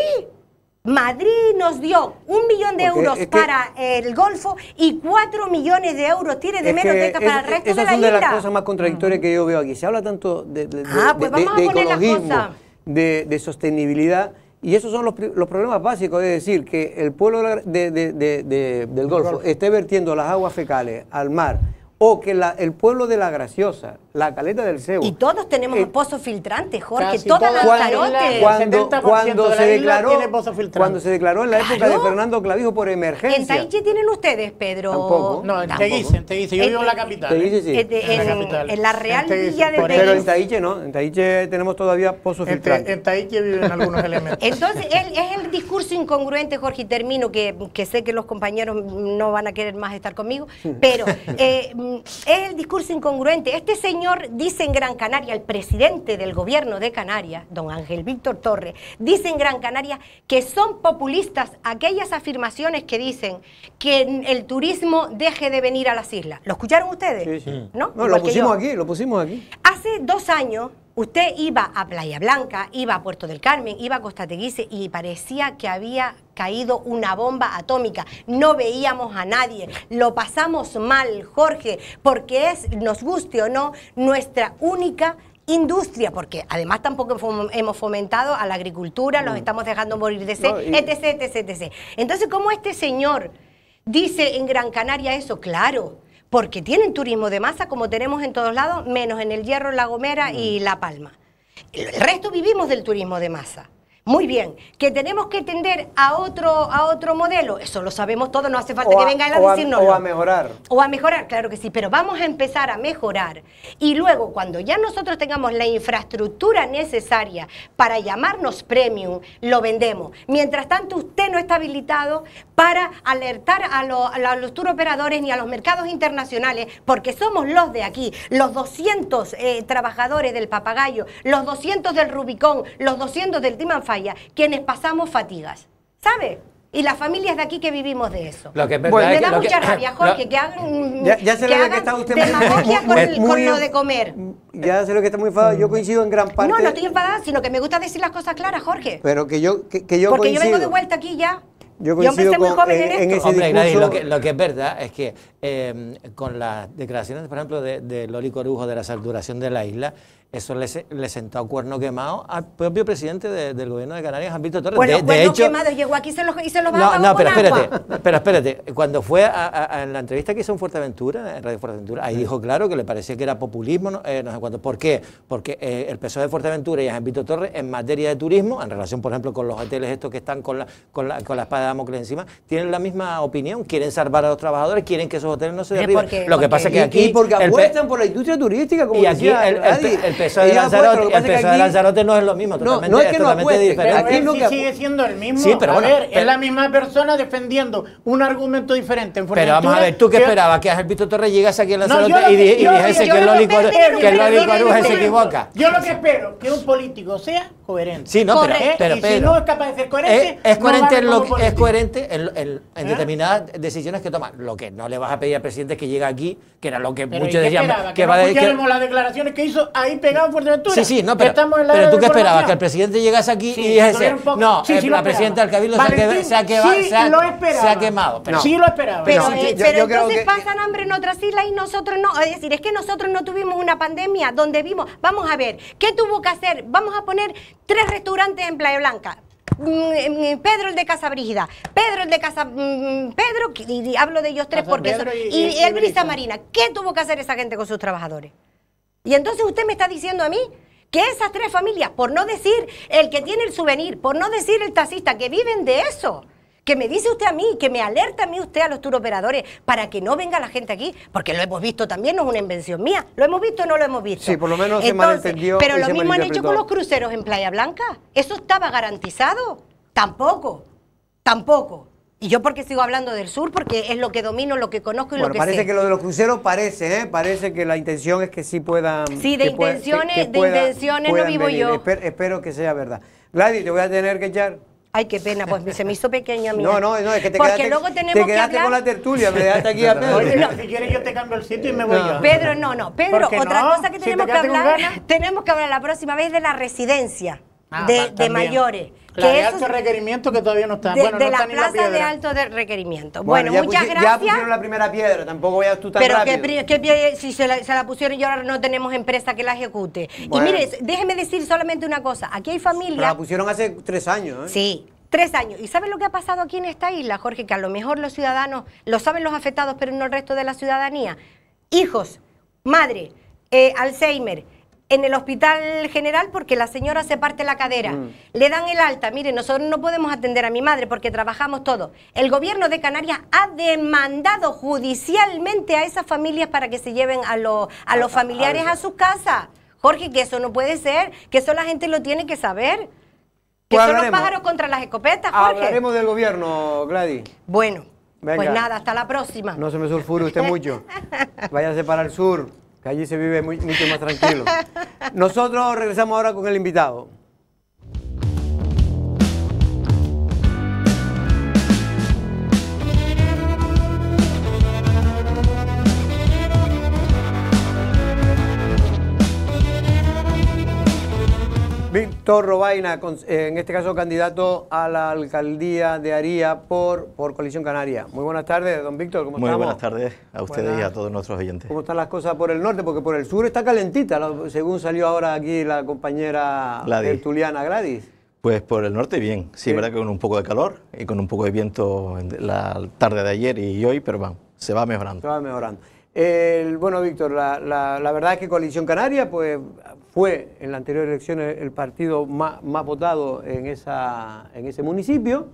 Madrid nos dio 1 millón de euros para el Golfo y 4 millones de euros tiene de meroteca para el resto de la isla. Esas son de las cosas más contradictorias que yo veo aquí. Se habla tanto de ecologismo, de sostenibilidad, y esos son los problemas básicos, es decir, que el pueblo del Golfo esté vertiendo las aguas fecales al mar, o que el pueblo de La Graciosa, la Caleta del Cebo... Y todos tenemos pozos filtrantes, Jorge, toda Lanzarote. Cuando se declaró en la época de Fernando Clavijo por emergencia. ¿En Taiche tienen ustedes, Pedro? Tampoco. No, en Teguise, yo vivo en la capital. Teguise, sí. En la Real Villa de Pero en Taiche no, en Taiche tenemos todavía pozos filtrantes. En Taiche viven algunos elementos. Entonces, es el discurso incongruente, Jorge, y termino, que sé que los compañeros no van a querer más estar conmigo, pero es el discurso incongruente. Este señor dice en Gran Canaria, el presidente del gobierno de Canarias, don Ángel Víctor Torres, dice en Gran Canaria que son populistas aquellas afirmaciones que dicen que el turismo deje de venir a las islas. ¿Lo escucharon ustedes? Sí, sí. ¿No? Lo pusimos aquí. Hace 2 años usted iba a Playa Blanca, iba a Puerto del Carmen, iba a Costa Teguise y parecía que había caído una bomba atómica. No veíamos a nadie. Lo pasamos mal, Jorge, porque nos guste o no, nuestra única industria, porque además tampoco hemos fomentado a la agricultura, los estamos dejando morir de sed, etc. Entonces, ¿cómo este señor dice en Gran Canaria eso? Claro, porque tienen turismo de masa como tenemos en todos lados, menos en El Hierro, La Gomera y La Palma. El resto vivimos del turismo de masa. Muy bien, que tenemos que tender a otro modelo, eso lo sabemos todos, no hace falta que venga él a decirnos. O a mejorar. O a mejorar, claro que sí, pero vamos a empezar a mejorar. Y luego, cuando ya nosotros tengamos la infraestructura necesaria para llamarnos premium, lo vendemos. Mientras tanto, usted no está habilitado para alertar a los tour operadores ni a los mercados internacionales, porque somos los de aquí, los 200 trabajadores del Papagayo, los 200 del Rubicón, los 200 del Timanfaya, quienes pasamos fatigas, ¿sabe? Y las familias de aquí que vivimos de eso. Lo que me da mucha rabia, Jorge, que hagan demagogia con lo de comer. Ya sé lo que está muy enfadado, yo coincido en gran parte. No estoy enfadada, sino que me gusta decir las cosas claras, Jorge. Pero que yo porque coincido. Yo vengo de vuelta aquí ya. Yo empecé muy joven en esto. Hombre, Gladys, lo que es verdad es que con las declaraciones, por ejemplo, de Loli Corujo de la saturación de la isla, eso le sentó a cuerno quemado al propio presidente del gobierno de Canarias, Víctor Torres. Bueno, de hecho, quemado, llegó aquí y se los va a pero espérate, cuando fue en la entrevista que hizo en Fuerteventura, en Radio Fuerteventura, ahí dijo claro que le parecía que era populismo, no sé cuánto. ¿Por qué? Porque el PSOE de Fuerteventura y Víctor Torres, en materia de turismo, en relación, por ejemplo, con los hoteles estos que están con la espada de Damocles encima, tienen la misma opinión, quieren salvar a los trabajadores, quieren que esos hoteles no se derriben. Lo que pasa es que aquí... Y porque apuestan por la industria turística, como y aquí el PSOE de Lanzarote no es lo mismo, totalmente, no es que no apueste, pero aquí sigue siendo el mismo. Sí, pero bueno, es la misma persona defendiendo un argumento diferente. Pero vamos a ver, ¿tú qué esperabas? Que Ángel Víctor Torres llegase aquí a Lanzarote y dijese que Loli Corujo se equivoca. Yo lo que espero que un político sea coherente. Sí, no, pero y si Pedro, no es capaz de ser coherente, es coherente, no vale como es político. coherente en determinadas decisiones que toma. Lo que no le vas a pedir al presidente es que llegue aquí, que era lo que Pero muchos ¿y qué decían, esperaba? que ¿Que va no a decir. escucháramos las declaraciones que hizo ahí pegado en Fuerteventura? Sí, sí, no, Que estamos en la pero tú qué esperabas, información. que el presidente llegase aquí Sí, y dijese, todavía un poco. no, Sí, sí lo la esperaba. presidenta del Cabildo Valentín, se ha lo esperaba. se ha quemado. Pero, Sí lo esperaba. Pero, No, yo pero creo entonces que- pasan hambre en otras islas y nosotros no. Es decir, es que nosotros no tuvimos una pandemia donde vimos, vamos a ver, ¿qué tuvo que hacer? Vamos a poner 3 restaurantes en Playa Blanca. Pedro el de Casa Brígida, Pedro el de Casa... Pedro, y hablo de ellos 3 Casa porque Pedro y el Brisa Marina. ¿Qué tuvo que hacer esa gente con sus trabajadores? Y entonces usted me está diciendo a mí que esas 3 familias, por no decir el que tiene el souvenir, por no decir el taxista, que viven de eso, que me dice usted a mí, que me alerta a mí usted a los turoperadores para que no venga la gente aquí, porque lo hemos visto también, no es una invención mía, lo hemos visto o no lo hemos visto. Sí, por lo menos se malentendió pero y lo se mismo han hecho con malinterpretó. los cruceros en Playa Blanca, ¿eso estaba garantizado? Tampoco, tampoco. Y yo porque sigo hablando del sur, porque es lo que domino, lo que conozco y Bueno, lo que parece sé. que lo de los cruceros parece que la intención es que sí puedan... Sí, de que pueda- intenciones- de pueda- intenciones no puedan vivo venir. yo. Espero que sea verdad. Gladys, te voy a tener que echar... Ay, qué pena, pues se me hizo pequeña a mí. No, es que te porque quedaste, luego te tenemos que quedaste hablar... con la tertulia, me dejaste aquí a Pedro. Oye, no, si quieres yo te cambio el sitio y me voy yo. Pedro, no. Pedro, ¿Por qué otra no? cosa que Si tenemos te que quedaste con hablar, ganas. tenemos que hablar la próxima vez de la residencia de también. mayores. La de eso alto requerimiento que todavía no está. de, bueno, de no la está ni la plaza de piedra. alto de requerimiento. Bueno, Bueno, muchas Ya gracias. pusieron la primera piedra, tampoco vayas tú tan Pero rápido. si se la pusieron y ahora no tenemos empresa que la ejecute. Bueno. Y mire, déjeme decir solamente una cosa. Aquí hay Pero familias... la pusieron hace 3 años, ¿eh? Sí, 3 años. ¿Y sabes lo que ha pasado aquí en esta isla, Jorge? Que a lo mejor los ciudadanos, lo saben los afectados, pero no el resto de la ciudadanía. Hijos, madre, Alzheimer, en el hospital general porque la señora se parte la cadera. Le dan el alta. Mire, nosotros no podemos atender a mi madre porque trabajamos todos. El gobierno de Canarias ha demandado judicialmente a esas familias para que se lleven a los familiares a sus casas. Jorge, que eso no puede ser, que eso la gente lo tiene que saber. Que Pues son los hablaremos. pájaros contra las escopetas, Jorge. Hablaremos del gobierno, Gladys. Bueno, Venga. pues nada, hasta la próxima. No se me sulfure usted mucho. Váyase para el sur, que allí se vive mucho más tranquilo. Nosotros regresamos ahora con el invitado. Víctor Robaina, en este caso candidato a la alcaldía de Aría por Coalición Canaria. Muy buenas tardes, don Víctor, ¿cómo Muy estamos? buenas tardes a ustedes y a todos nuestros oyentes. ¿Cómo están las cosas por el norte? Porque por el sur está calentita, según salió ahora aquí la compañera Gladys. tertuliana Gladys. Pues por el norte bien, sí, verdad que con un poco de calor y con un poco de viento en la tarde de ayer y hoy, pero bueno, se va mejorando. Se va mejorando. Bueno, Víctor, la verdad es que Coalición Canaria pues, fue en la anterior elección el partido más votado en ese municipio.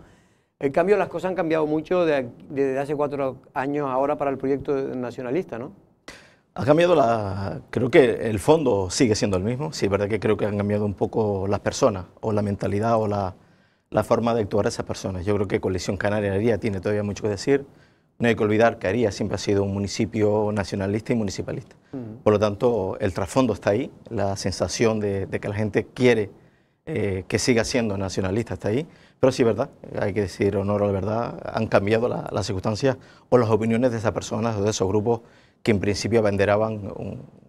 En cambio, las cosas han cambiado mucho desde hace 4 años ahora para el proyecto nacionalista, ¿no? Ha cambiado creo que el fondo sigue siendo el mismo, sí, es verdad que creo que han cambiado un poco las personas o la mentalidad o la forma de actuar de esas personas. Yo creo que Coalición Canaria Aría tiene todavía mucho que decir. No hay que olvidar que Aría siempre ha sido un municipio nacionalista y municipalista. Por lo tanto, el trasfondo está ahí, la sensación de que la gente quiere que siga siendo nacionalista está ahí. Pero sí, verdad, hay que decir honor a la verdad, han cambiado las circunstancias o las opiniones de esas personas o de esos grupos que en principio abanderaban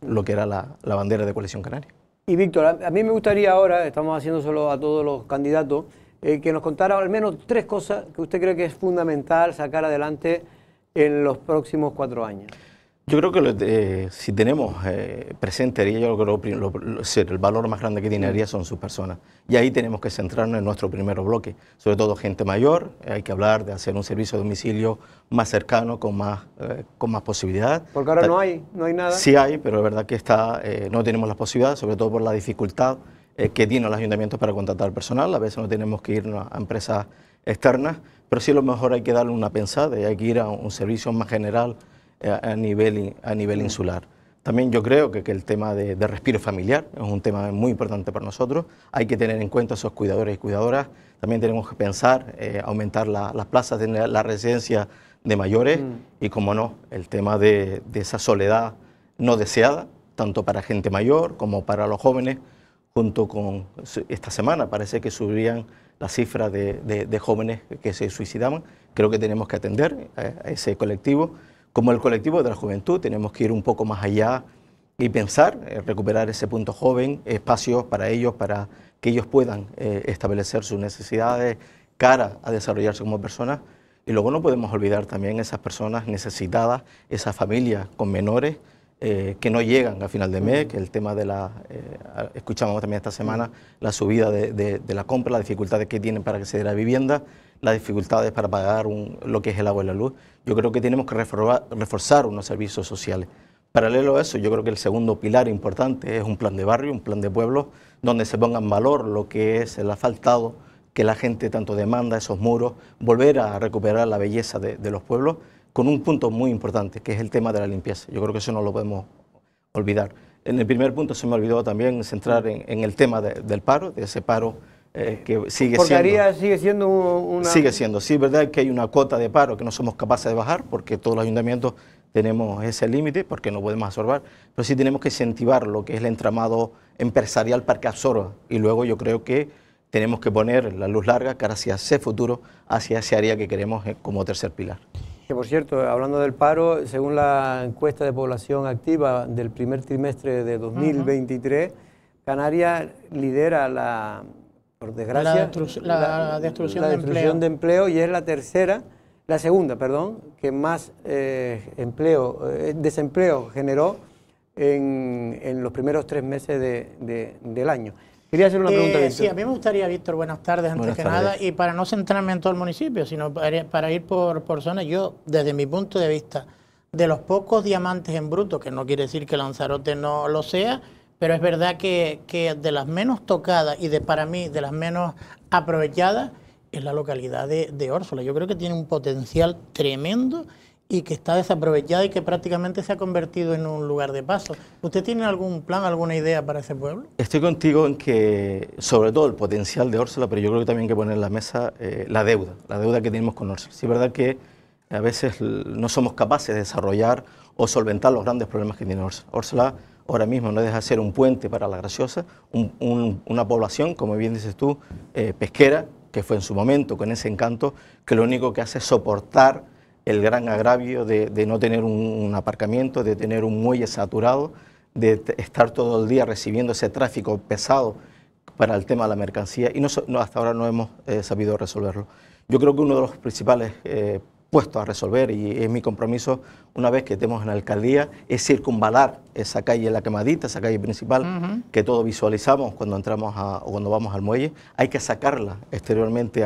lo que era la bandera de Coalición Canaria. Y Víctor, a mí me gustaría ahora, estamos haciéndoselo a todos los candidatos, que nos contara al menos 3 cosas que usted cree que es fundamental sacar adelante en los próximos 4 años. Yo creo que si tenemos presente Aría, yo creo que el valor más grande que tiene Aría son sus personas. Y ahí tenemos que centrarnos en nuestro primer bloque, sobre todo gente mayor. Hay que hablar de hacer un servicio de domicilio más cercano, con más posibilidad. Porque ahora no hay nada. Sí hay, pero es verdad que no tenemos las posibilidades, sobre todo por la dificultad que tienen los ayuntamientos para contratar personal. A veces no tenemos que irnos a empresas externas, pero sí a lo mejor hay que darle una pensada y hay que ir a un servicio más general a nivel insular. También yo creo que el tema de respiro familiar es un tema muy importante para nosotros. Hay que tener en cuenta a esos cuidadores y cuidadoras. También tenemos que pensar aumentar las plazas de la residencia de mayores y, como no, el tema de esa soledad no deseada, tanto para gente mayor como para los jóvenes junto con esta semana parece que subirían la cifra de jóvenes que se suicidaban. Creo que tenemos que atender a ese colectivo. Como el colectivo de la juventud tenemos que ir un poco más allá y pensar, recuperar ese punto joven, espacios para ellos, para que ellos puedan establecer sus necesidades cara a desarrollarse como personas. Y luego no podemos olvidar también esas personas necesitadas, esas familias con menores que no llegan a final de mes, que el tema de la... escuchamos también esta semana la subida de la compra, las dificultades que tienen para acceder a vivienda, las dificultades para pagar lo que es el agua y la luz. Yo creo que tenemos que reforzar unos servicios sociales. Paralelo a eso, yo creo que el segundo pilar importante es un plan de barrio, un plan de pueblo, donde se ponga en valor lo que es el asfaltado, que la gente tanto demanda, esos muros, volver a recuperar la belleza de los pueblos, con un punto muy importante, que es el tema de la limpieza. Yo creo que eso no lo podemos olvidar. En el primer punto se me olvidó también centrar en el tema del paro, de ese paro que sigue porque siendo... Aría sigue siendo una... Sigue siendo, sí, verdad que hay una cuota de paro que no somos capaces de bajar, porque todos los ayuntamientos tenemos ese límite, porque no podemos absorber, pero sí tenemos que incentivar lo que es el entramado empresarial para que absorba. Y luego yo creo que tenemos que poner la luz larga cara hacia ese futuro, hacia ese área que queremos como tercer pilar. Que por cierto, hablando del paro, según la encuesta de población activa del primer trimestre de 2023, Canarias lidera por desgracia, la destrucción de empleo y es la segunda, que más desempleo generó en los primeros 3 meses del año. Quería hacer una pregunta, Víctor. Sí, a mí me gustaría, Víctor, buenas tardes, antes que nada, y para no centrarme en todo el municipio, sino para ir por zonas, yo, desde mi punto de vista, de los pocos diamantes en bruto, que no quiere decir que Lanzarote no lo sea, pero es verdad que de las menos tocadas y para mí de las menos aprovechadas es la localidad de Órsola. Yo creo que tiene un potencial tremendo y que está desaprovechada y que prácticamente se ha convertido en un lugar de paso. ¿Usted tiene algún plan, alguna idea para ese pueblo? Estoy contigo en que, sobre todo el potencial de Órsola, pero yo creo que también hay que poner en la mesa la deuda que tenemos con Órsola. Sí, es verdad que a veces no somos capaces de desarrollar o solventar los grandes problemas que tiene Órsola. Órsola ahora mismo no deja de ser un puente para La Graciosa, una población, como bien dices tú, pesquera, que fue en su momento con ese encanto, que lo único que hace es soportar el gran agravio de no tener un aparcamiento, de tener un muelle saturado, de estar todo el día recibiendo ese tráfico pesado para el tema de la mercancía y hasta ahora no hemos sabido resolverlo. Yo creo que uno de los principales puestos a resolver, y es mi compromiso una vez que estemos en la alcaldía, es circunvalar esa calle, la Quemadita, esa calle principal que todos visualizamos cuando entramos o cuando vamos al muelle. Hay que sacarla exteriormente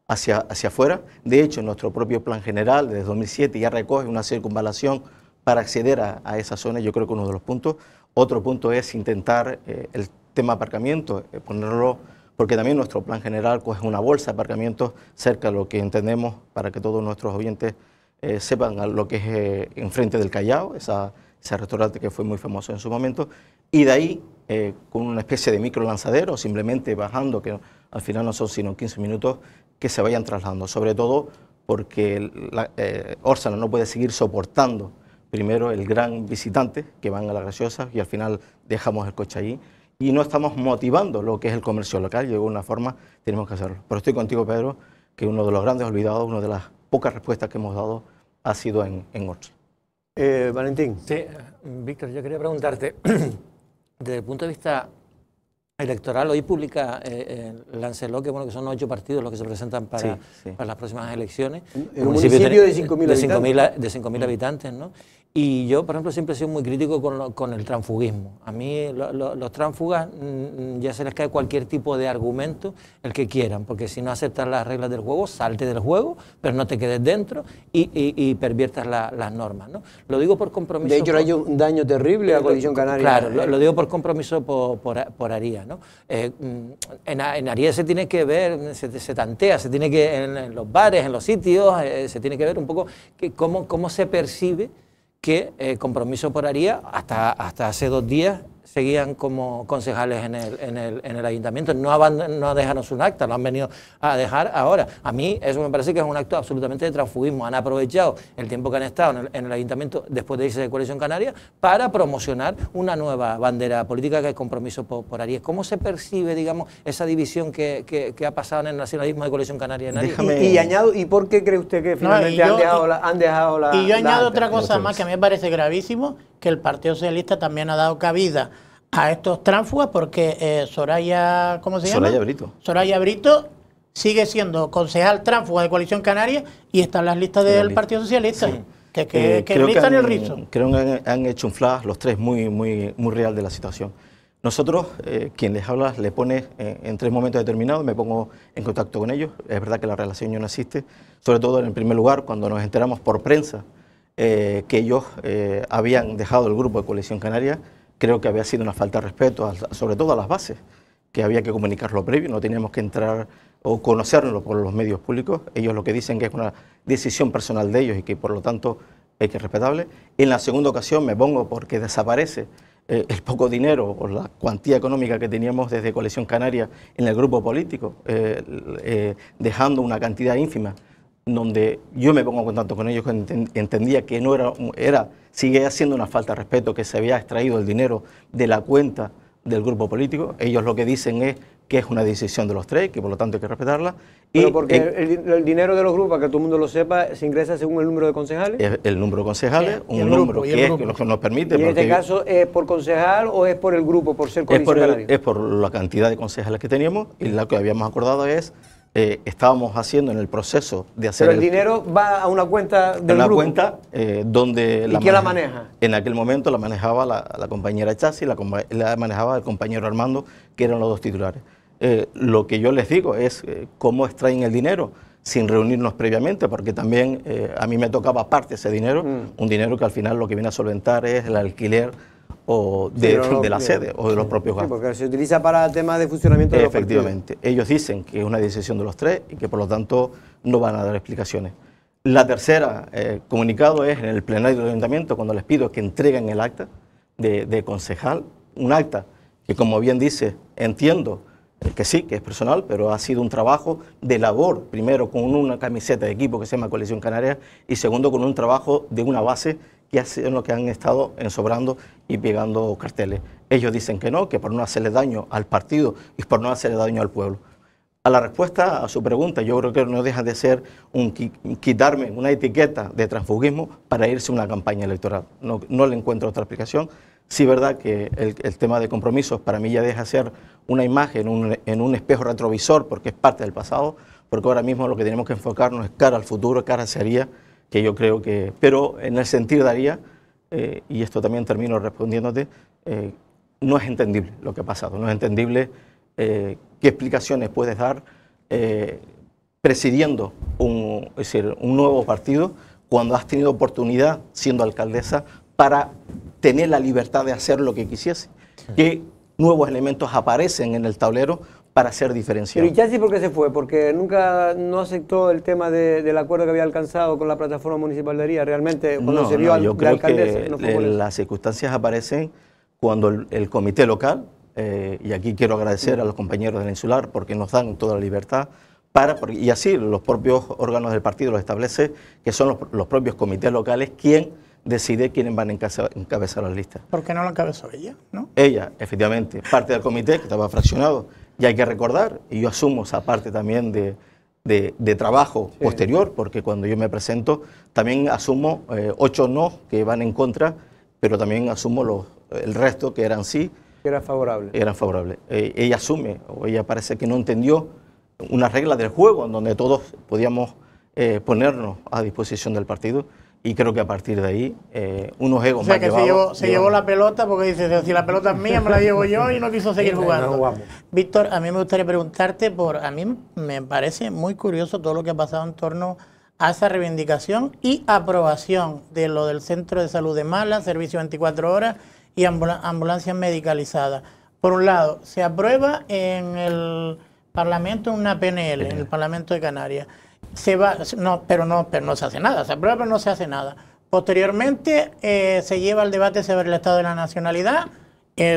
hacia afuera. De hecho, nuestro propio plan general desde 2007 ya recoge una circunvalación para acceder a esa zona. Yo creo que uno de los puntos. Otro punto es intentar el tema aparcamiento, ponerlo, porque también nuestro plan general coge una bolsa de aparcamientos cerca de lo que entendemos, para que todos nuestros oyentes sepan lo que es enfrente del Callao, ese restaurante que fue muy famoso en su momento, y de ahí con una especie de micro lanzadero, simplemente bajando, que al final no son sino 15 minutos, que se vayan trasladando, sobre todo porque Órsola no puede seguir soportando primero el gran visitante que van a La Graciosa y al final dejamos el coche allí y no estamos motivando lo que es el comercio local y de alguna forma tenemos que hacerlo. Pero estoy contigo, Pedro, que uno de los grandes olvidados, una de las pocas respuestas que hemos dado ha sido en Órsola. Valentín. Sí, Víctor, yo quería preguntarte, desde el punto de vista electoral, hoy publica Lancelot, que bueno, que son 8 partidos los que se presentan para las próximas elecciones. En un municipio de 5.000 habitantes, ¿no? Y yo, por ejemplo, siempre he sido muy crítico con el transfugismo. A mí los tránsfugas ya se les cae cualquier tipo de argumento, el que quieran, porque si no aceptas las reglas del juego, salte del juego, pero no te quedes dentro y perviertas las normas, ¿no? Lo digo por compromiso. De hecho, hay un daño terrible a Coalición Canaria. Claro, lo digo por compromiso por Aría, ¿no? En Aría se tiene que ver, se tantea, se tiene que, en los bares, en los sitios, se tiene que ver un poco cómo se percibe que Compromiso por Aría hasta hace 2 días seguían como concejales en el ayuntamiento, no dejaron su acta, lo han venido a dejar ahora. A mí eso me parece que es un acto absolutamente de transfugismo. Han aprovechado el tiempo que han estado en el ayuntamiento después de irse de Coalición Canaria para promocionar una nueva bandera política que es Compromiso por Aríez. ¿Cómo se percibe, digamos, esa división que ha pasado en el nacionalismo de Coalición Canaria en Aríez? Y añado, ¿y por qué cree usted que finalmente han dejado la... Y yo añado otra cosa más que a mí me parece gravísimo, que el Partido Socialista también ha dado cabida a estos tránsfugas, porque Soraya, ¿cómo se llama? Soraya Brito. Soraya Brito sigue siendo concejal tránsfuga de Coalición Canaria y está en las listas del Partido Socialista. Sí. Que rizan el rizo. Creo que han hecho un flash los tres muy real de la situación. Nosotros, quien les habla, le pone en tres momentos determinados, me pongo en contacto con ellos. Es verdad que la relación ya no existe, sobre todo en primer lugar cuando nos enteramos por prensa que ellos habían dejado el grupo de Coalición Canaria. Creo que había sido una falta de respeto, sobre todo a las bases, que había que comunicarlo previo, no teníamos que entrar o conocerlo por los medios públicos. Ellos lo que dicen que es una decisión personal de ellos y que por lo tanto hay que respetable. En la segunda ocasión me pongo porque desaparece el poco dinero o la cuantía económica que teníamos desde Coalición Canaria en el grupo político, dejando una cantidad ínfima, donde yo me pongo en contacto con ellos, entendía que no sigue siendo una falta de respeto, que se había extraído el dinero de la cuenta del grupo político. Ellos lo que dicen es que es una decisión de los tres, que por lo tanto hay que respetarla. Pero porque el dinero de los grupos, para que todo el mundo lo sepa, se ingresa según el número de concejales. El número de concejales, un número que nos permite. ¿Y en este caso es por concejal o es por el grupo, por ser Coalición Canaria? Es por la cantidad de concejales que teníamos, y lo que habíamos acordado es, estábamos haciendo en el proceso de hacer... Pero el dinero va a una cuenta del grupo. Una cuenta donde... ¿Y quién la maneja? En aquel momento la manejaba la compañera Chasi, la manejaba el compañero Armando, que eran los dos titulares. Lo que yo les digo es cómo extraen el dinero sin reunirnos previamente, porque también a mí me tocaba parte ese dinero, un dinero que al final lo que viene a solventar es el alquiler o de la sede o de los propios gastos. Sí, porque se utiliza para temas de funcionamiento de los partidos. Efectivamente. Ellos dicen que es una decisión de los tres y que por lo tanto no van a dar explicaciones. La tercera comunicado es en el plenario del ayuntamiento, cuando les pido que entreguen el acta de concejal, un acta que, como bien dice, entiendo que sí, que es personal, pero ha sido un trabajo de labor, primero con una camiseta de equipo que se llama Coalición Canaria y segundo con un trabajo de una base que es lo que han estado ensobrando y pegando carteles. Ellos dicen que no, que por no hacerle daño al partido y por no hacerle daño al pueblo. A la respuesta a su pregunta, yo creo que no deja de ser quitarme una etiqueta de transfugismo para irse a una campaña electoral. No le encuentro otra explicación. Sí, verdad que el tema de compromisos para mí ya deja de ser una imagen en un espejo retrovisor, porque es parte del pasado, porque ahora mismo lo que tenemos que enfocarnos es cara al futuro, cara hacia Aríez, que yo creo que... Pero en el sentido de Aríez, y esto también termino respondiéndote, no es entendible lo que ha pasado, no es entendible qué explicaciones puedes dar presidiendo un nuevo partido cuando has tenido oportunidad, siendo alcaldesa, para tener la libertad de hacer lo que quisiese. ¿Qué nuevos elementos aparecen en el tablero para ser diferenciados? Pero ¿y Chasi por qué se fue? Porque nunca no aceptó el tema del acuerdo que había alcanzado con la plataforma municipal de Aríez. Realmente, cuando se vio yo creo alcaldesa, que no fue por eso. las circunstancias aparecen cuando el comité local, y aquí quiero agradecer a los compañeros del Insular porque nos dan toda la libertad, y así los propios órganos del partido lo establece, que son los propios comités locales quien decide quiénes van a encabezar las listas. ¿Por qué no la encabezó ella? ¿No? Ella, efectivamente, parte del comité que estaba fraccionado, y hay que recordar, y yo asumo esa parte también de trabajo posterior, porque cuando yo me presento también asumo 8 no que van en contra, pero también asumo el resto que eran sí. Que eran favorables. Eran favorables. Ella asume, o ella parece que no entendió una regla del juego en donde todos podíamos ponernos a disposición del partido. Y creo que a partir de ahí, unos egos más llevados... Se llevó la pelota porque dice, si la pelota es mía, me la llevo yo, y no quiso seguir jugando. Víctor, a mí me gustaría preguntarte, a mí me parece muy curioso todo lo que ha pasado en torno a esa reivindicación y aprobación de lo del Centro de Salud de Mala, servicio 24 horas y ambulancias medicalizadas. Por un lado, se aprueba en el Parlamento una PNL, en el Parlamento de Canarias. Pero no se hace nada, se aprueba pero no se hace nada. Posteriormente se lleva el debate sobre el estado de la nacionalidad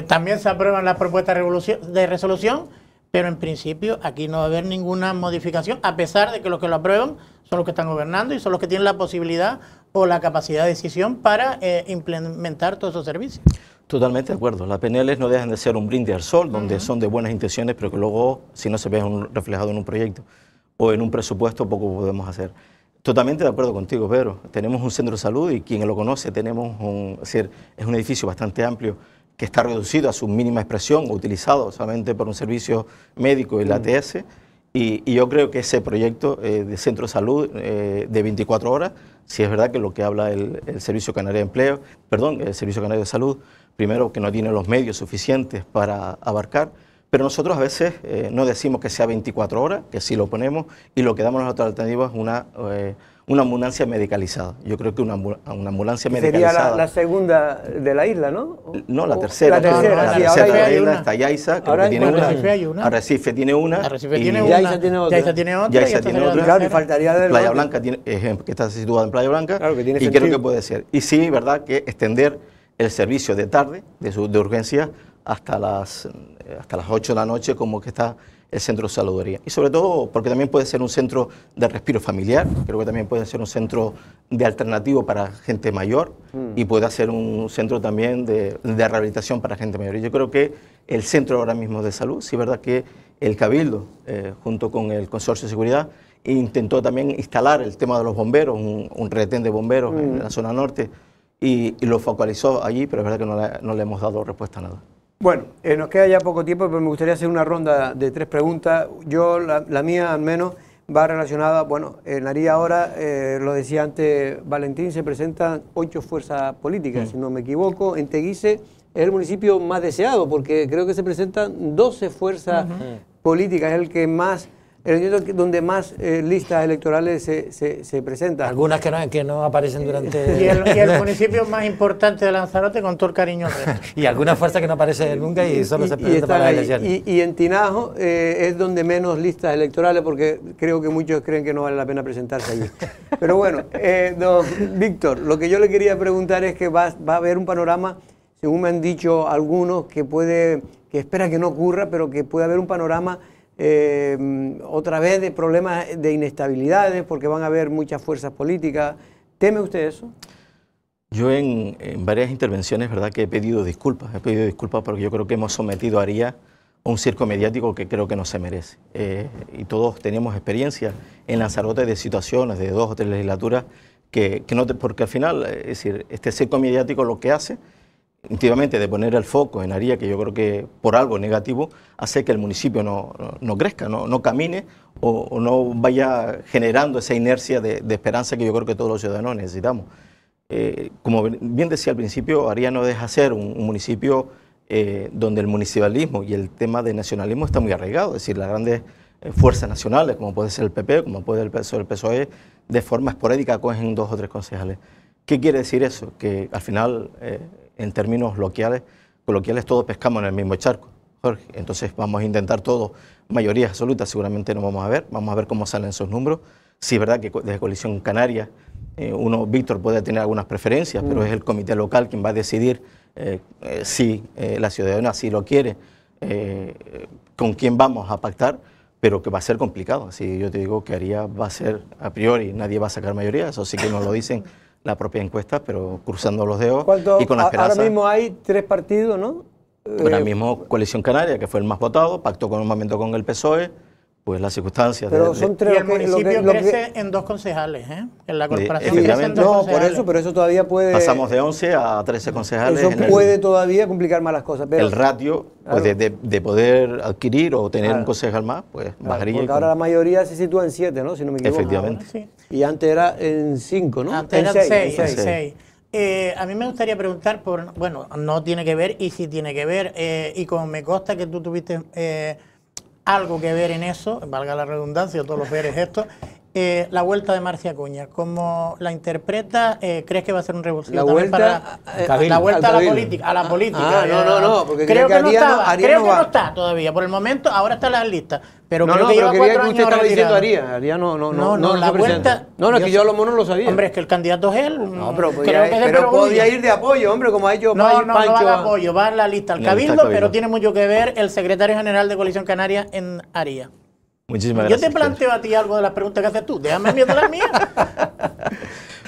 También se aprueban las propuestas de resolución, pero en principio aquí no va a haber ninguna modificación, a pesar de que los que lo aprueban son los que están gobernando y son los que tienen la posibilidad o la capacidad de decisión para implementar todos esos servicios. Totalmente de acuerdo. Las PNLs no dejan de ser un brindis al sol, donde son de buenas intenciones, pero que luego, si no se ven reflejado en un proyecto o en un presupuesto, poco podemos hacer. Totalmente de acuerdo contigo, Pedro. Tenemos un centro de salud y quien lo conoce, tenemos es un edificio bastante amplio que está reducido a su mínima expresión o utilizado solamente por un servicio médico y la ATS. Y yo creo que ese proyecto de centro de salud de 24 horas, si es verdad que lo que habla el Servicio Canario de Empleo, perdón, el Servicio Canario de Salud, primero que no tiene los medios suficientes para abarcar, pero nosotros a veces no decimos que sea 24 horas, que sí lo ponemos, y lo que damos las otras alternativas es una ambulancia medicalizada. Yo creo que una ambulancia medicalizada... Sería la segunda de la isla, ¿no? No, la tercera. La tercera, la sí, tercera ahora de la hay isla una. está Yaiza, creo Ahora que tiene en una. Arrecife hay una. Arrecife tiene una. Arrecife y tiene una. Yaiza tiene otra. Yaiza tiene otra. Yaiza y esta tiene sería la otra. Claro, y tercera. faltaría del Playa norte. Blanca, que está situada en Playa Blanca, Claro, que tiene y sentido. creo que puede ser. Y sí, verdad que extender el servicio de tarde, de urgencia, hasta las 8 de la noche, como que está el centro de saludaría. Y sobre todo porque también puede ser un centro de respiro familiar, creo que también puede ser un centro de alternativo para gente mayor y puede ser un centro también de rehabilitación para gente mayor. Y yo creo que el centro ahora mismo de salud, sí es verdad que el Cabildo, junto con el Consorcio de Seguridad, intentó también instalar el tema de los bomberos, un retén de bomberos en la zona norte, y lo focalizó allí, pero es verdad que no le hemos dado respuesta a nada. Bueno, nos queda ya poco tiempo, pero me gustaría hacer una ronda de 3 preguntas. Yo, la mía al menos, va relacionada, bueno, en Aría ahora, lo decía antes Valentín, se presentan 8 fuerzas políticas, si no me equivoco. En Teguise es el municipio más deseado, porque creo que se presentan 12 fuerzas políticas, es el que más... donde más listas electorales se presentan. Algunas que no aparecen durante... Y el municipio más importante de Lanzarote, con todo el cariño al resto. y algunas fuerzas que no aparecen nunca y solo se presentan para las elecciones. Y en Tinajo es donde menos listas electorales, porque creo que muchos creen que no vale la pena presentarse allí. Pero bueno, don Víctor, lo que yo le quería preguntar es que va a haber un panorama, según me han dicho algunos, que espera que no ocurra, pero que puede haber un panorama otra vez de problemas de inestabilidades, porque van a haber muchas fuerzas políticas. ¿Teme usted eso? Yo en varias intervenciones, verdad, que he pedido disculpas porque yo creo que hemos sometido a Aría a un circo mediático que creo que no se merece. Y todos teníamos experiencia en Lanzarote de situaciones de 2 o 3 legislaturas porque al final, es decir, este circo mediático lo que hace últimamente de poner el foco en Aría, que yo creo que por algo negativo hace que el municipio no crezca, no camine o no vaya generando esa inercia de esperanza que yo creo que todos los ciudadanos necesitamos. Como bien decía al principio, Aría no deja de ser un municipio donde el municipalismo y el tema de nacionalismo está muy arraigado, es decir, las grandes fuerzas nacionales, como puede ser el PP, como puede ser el PSOE, de forma esporádica cogen 2 o 3 concejales. ¿Qué quiere decir eso? Que al final, en términos coloquiales, todos pescamos en el mismo charco, Jorge. Entonces vamos a intentar todos, mayorías absolutas seguramente no vamos a ver cómo salen esos números. Sí es verdad que desde Coalición Canaria, Víctor puede tener algunas preferencias, pero es el comité local quien va a decidir si la ciudadanía así lo quiere, con quién vamos a pactar, pero que va a ser complicado. Así yo te digo que Aría va a ser, a priori, nadie va a sacar mayoría, eso sí que nos lo dicen la propia encuesta, pero cruzando los dedos y con la esperanza. Ahora mismo hay 3 partidos, ¿no? Ahora mismo Coalición Canaria, que fue el más votado, pactó con un momento con el PSOE, pues las circunstancias... Pero son 3 y el municipio crece en 2 concejales, en la corporación crece en 2 no, concejales. por eso todavía puede... Pasamos de 11 a 13 concejales. Eso puede todavía complicar más las cosas, pero... El ratio, claro, pues de poder adquirir o tener un concejal más, pues bajaría. Porque ahora la mayoría se sitúa en 7, ¿no? Si no me equivoco. Efectivamente. Sí. Y antes era en 5, ¿no? Antes eran 6. seis. A mí me gustaría preguntar bueno, no tiene que ver y sí tiene que ver, y como me consta que tú tuviste algo que ver en eso, valga la redundancia, todos los veres estos, la vuelta de Marci Acuña, ¿cómo la interpreta? ¿Crees que va a ser un revulsivo La también vuelta, la vuelta a la Cabildo. política? A la política. No, porque creo que no estaba, Aría creo no que va. no está todavía. Por el momento, ahora está en las listas. Pero No, creo no, que pero lleva quería 4 que usted años estaba diciendo retirado. Aría no la fue presidente. vuelta. No, es que yo a lo mejor no lo sabía. Hombre, es que el candidato es él. No, pero creo podía, que es de pero Perogrullo. podía ir de apoyo, hombre, como ha hecho No Pancho. va de apoyo, va en la lista al En la lista Cabildo, al pero Cabildo. tiene mucho que ver el secretario general de Coalición Canaria en Aría. Muchísimas Yo gracias. te planteo a ti algo de las preguntas que haces tú, déjame miedo las mías.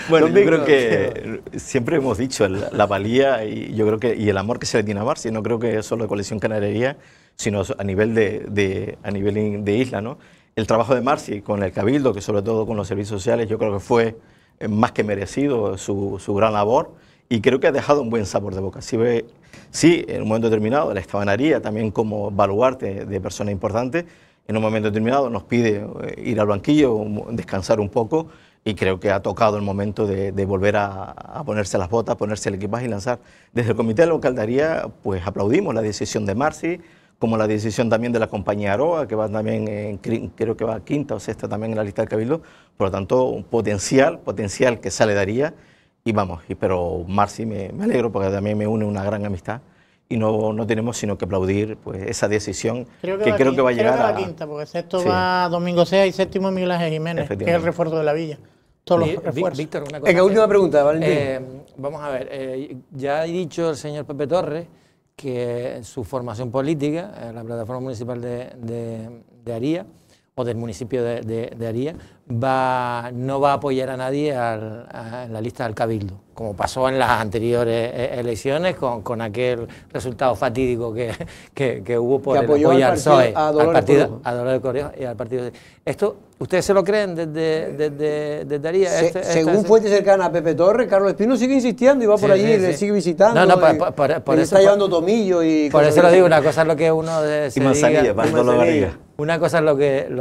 Bueno, Don yo Víctor. creo que siempre hemos dicho la valía y yo creo que y el amor que se le tiene a Marci, no creo que solo de Coalición Canaria, sino a nivel de isla, ¿no? El trabajo de Marci con el Cabildo, que sobre todo con los servicios sociales, yo creo que fue más que merecido su gran labor y creo que ha dejado un buen sabor de boca. Sí, en un momento determinado la estabanaría también como baluarte de personas importantes. En un momento determinado nos pide ir al banquillo, descansar un poco y creo que ha tocado el momento de volver a ponerse las botas, ponerse el equipaje y lanzar. Desde el Comité Local de Aría, pues aplaudimos la decisión de Marci, como la decisión también de la compañía Aroa, que va también, creo que va quinta o sexta también en la lista del Cabildo. Por lo tanto, un potencial que sale de Aría. Y vamos, pero Marci me alegro porque también me une una gran amistad. Y no tenemos sino que aplaudir pues esa decisión creo que va a llegar a la quinta, porque sexto sí. va Domingo Sea y séptimo Miguel Ángel Jiménez, que es el refuerzo de la villa. Todos los refuerzos. Víctor, una cosa. Venga, última pregunta, Valentín. Vamos a ver, ya ha dicho el señor Pepe Torres que su formación política, la plataforma municipal de Aría, o del municipio de Aría, no va a apoyar a nadie en la lista del Cabildo, como pasó en las anteriores elecciones con aquel resultado fatídico que hubo por Que el apoyó apoyo al al PSOE, partido- a Dolores Conejo. a Dolores Conejo y al partido. ¿Esto ustedes se lo creen desde Aría? Según fuente cercana a Pepe Torres, Carlos Espino sigue insistiendo y va por Sí, allí, sí, le sí. sigue visitando. No, y por le eso- está llevando tomillo y Por cosas eso lo así. digo, una cosa es lo que uno se y manzanilla, diga, para la barriga. una cosa es lo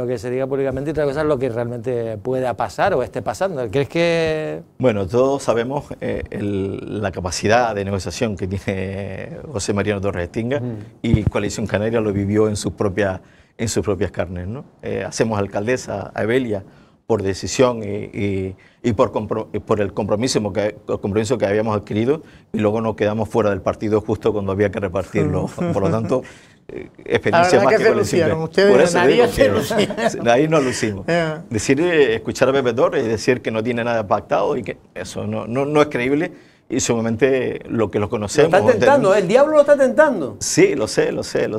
que se diga públicamente y otra cosa es lo que realmente pueda pasar o esté pasando. ¿Crees que...? Bueno, todos sabemos la capacidad de negociación que tiene José Mariano Torres Estinga y Coalición Canaria lo vivió en sus propias carnes, ¿no? Hacemos alcaldesa a Evelia por decisión y por el compromiso que habíamos adquirido y luego nos quedamos fuera del partido justo cuando había que repartirlo. Por lo tanto, experiencia La verdad más que que se Coalición lucieron, Canaria. ustedes Por eso nadie digo se que lucieron. ahí nos lucimos. Decir, escuchar a Pepe Torres y decir que no tiene nada pactado y que eso no es creíble y sumamente lo que lo Lo conocemos. está tentando, el diablo lo está tentando. Sí, lo sé.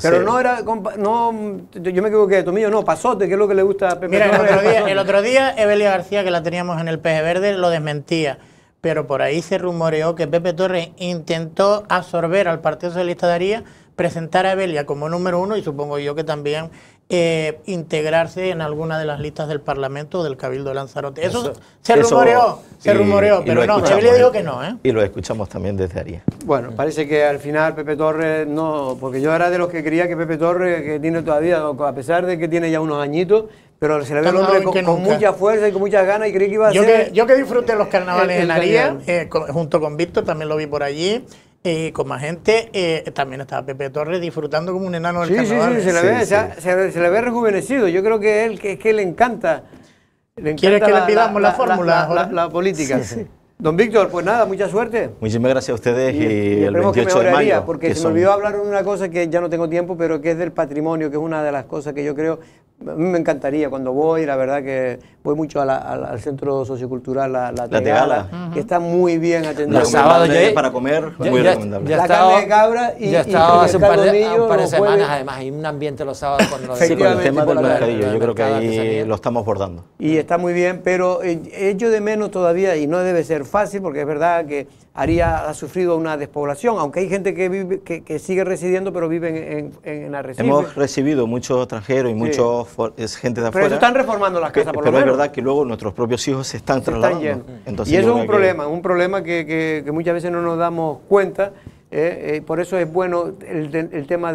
Pero no era, yo me equivoqué, Tomillo, no, Pasote, que es lo que le gusta a Pepe Mira, Torres. el otro día Evelia García, que la teníamos en el Peje Verde, lo desmentía. Pero por ahí se rumoreó que Pepe Torres intentó absorber al Partido Socialista de Aría, presentar a Evelia como número uno y supongo yo que también integrarse en alguna de las listas del Parlamento o del Cabildo de Lanzarote. Eso se rumoreó, y pero lo no, escuchamos, Evelia dijo que no, ¿eh? Y lo escuchamos también desde Aría. Bueno, parece que al final Pepe Torres no, porque yo era de los que creía que Pepe Torres, que tiene todavía, a pesar de que tiene ya unos añitos, pero se le ve al Está hombre más joven que con nunca. mucha fuerza y con muchas ganas y creí que iba a ser... Yo que disfruté los carnavales el en Aría, candidato. junto con Víctor, también lo vi por allí, con más gente, también estaba Pepe Torres disfrutando como un enano del Sí, carnaval. se le Sí, ve, sí. se le ve rejuvenecido. Yo creo que él, que es que le encanta. ¿Quieres que le pidamos la fórmula, Jorge? La política. Don Víctor, pues nada, mucha suerte. Muchísimas gracias a ustedes y el esperemos que 28 de mejoraría, mayo. porque que se me son- olvidó hablar de una cosa que ya no tengo tiempo, pero que es del patrimonio, que es una de las cosas que yo creo, a mí me encantaría cuando voy, la verdad que voy mucho al centro sociocultural, la Tegala, que está muy bien atendido. Los sábados Recomendable yo- para comer, Ya- muy ya- recomendable. ya La estaba- carne de cabra y ya estaba hace un par de mercadillo semanas, los jueves. además, hay un ambiente los sábados con los Sí, con el Efectivamente, tema del por la- mercadillo, yo creo que mercado ahí artesanía. lo estamos bordando. Y está muy bien, pero echo de menos todavía, y no debe ser fácil, porque es verdad que Aría ha sufrido una despoblación, aunque hay gente que vive, que sigue residiendo, pero vive en Arrecife. Hemos recibido muchos extranjeros y es gente de Pero afuera. eso están reformando las casas, por lo pero es menos. verdad que luego nuestros propios hijos se están Se están trasladando. yendo. Entonces Y eso yo es creo un problema que muchas veces no nos damos cuenta. Por eso es bueno el tema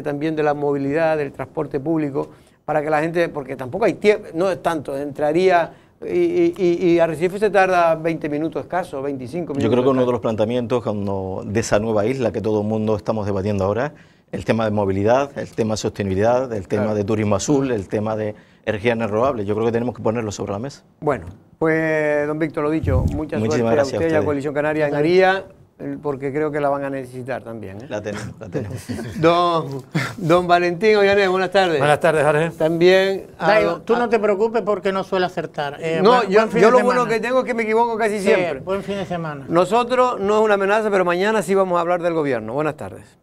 también de la movilidad, del transporte público, para que la gente, porque tampoco hay tiempo, no es tanto, entraría y Arrecife se tarda 20 minutos escasos, 25 minutos. Yo creo que uno de escasos. los planteamientos de esa nueva isla que todo el mundo estamos debatiendo ahora el tema de movilidad, el tema de sostenibilidad, el tema de turismo azul, el tema de energías renovables. Yo creo que tenemos que ponerlo sobre la mesa. Bueno, pues don Víctor, lo dicho, mucha suerte a usted y a Coalición Canaria en Aría, porque creo que la van a necesitar también. La tenemos, la tenemos. Don Valentín Ollanes, buenas tardes. Buenas tardes, Jorge. También. Tú no te preocupes porque no suele acertar. No, yo lo bueno que tengo es que me equivoco casi siempre. Buen fin de semana. Nosotros no es una amenaza, pero mañana sí vamos a hablar del gobierno. Buenas tardes.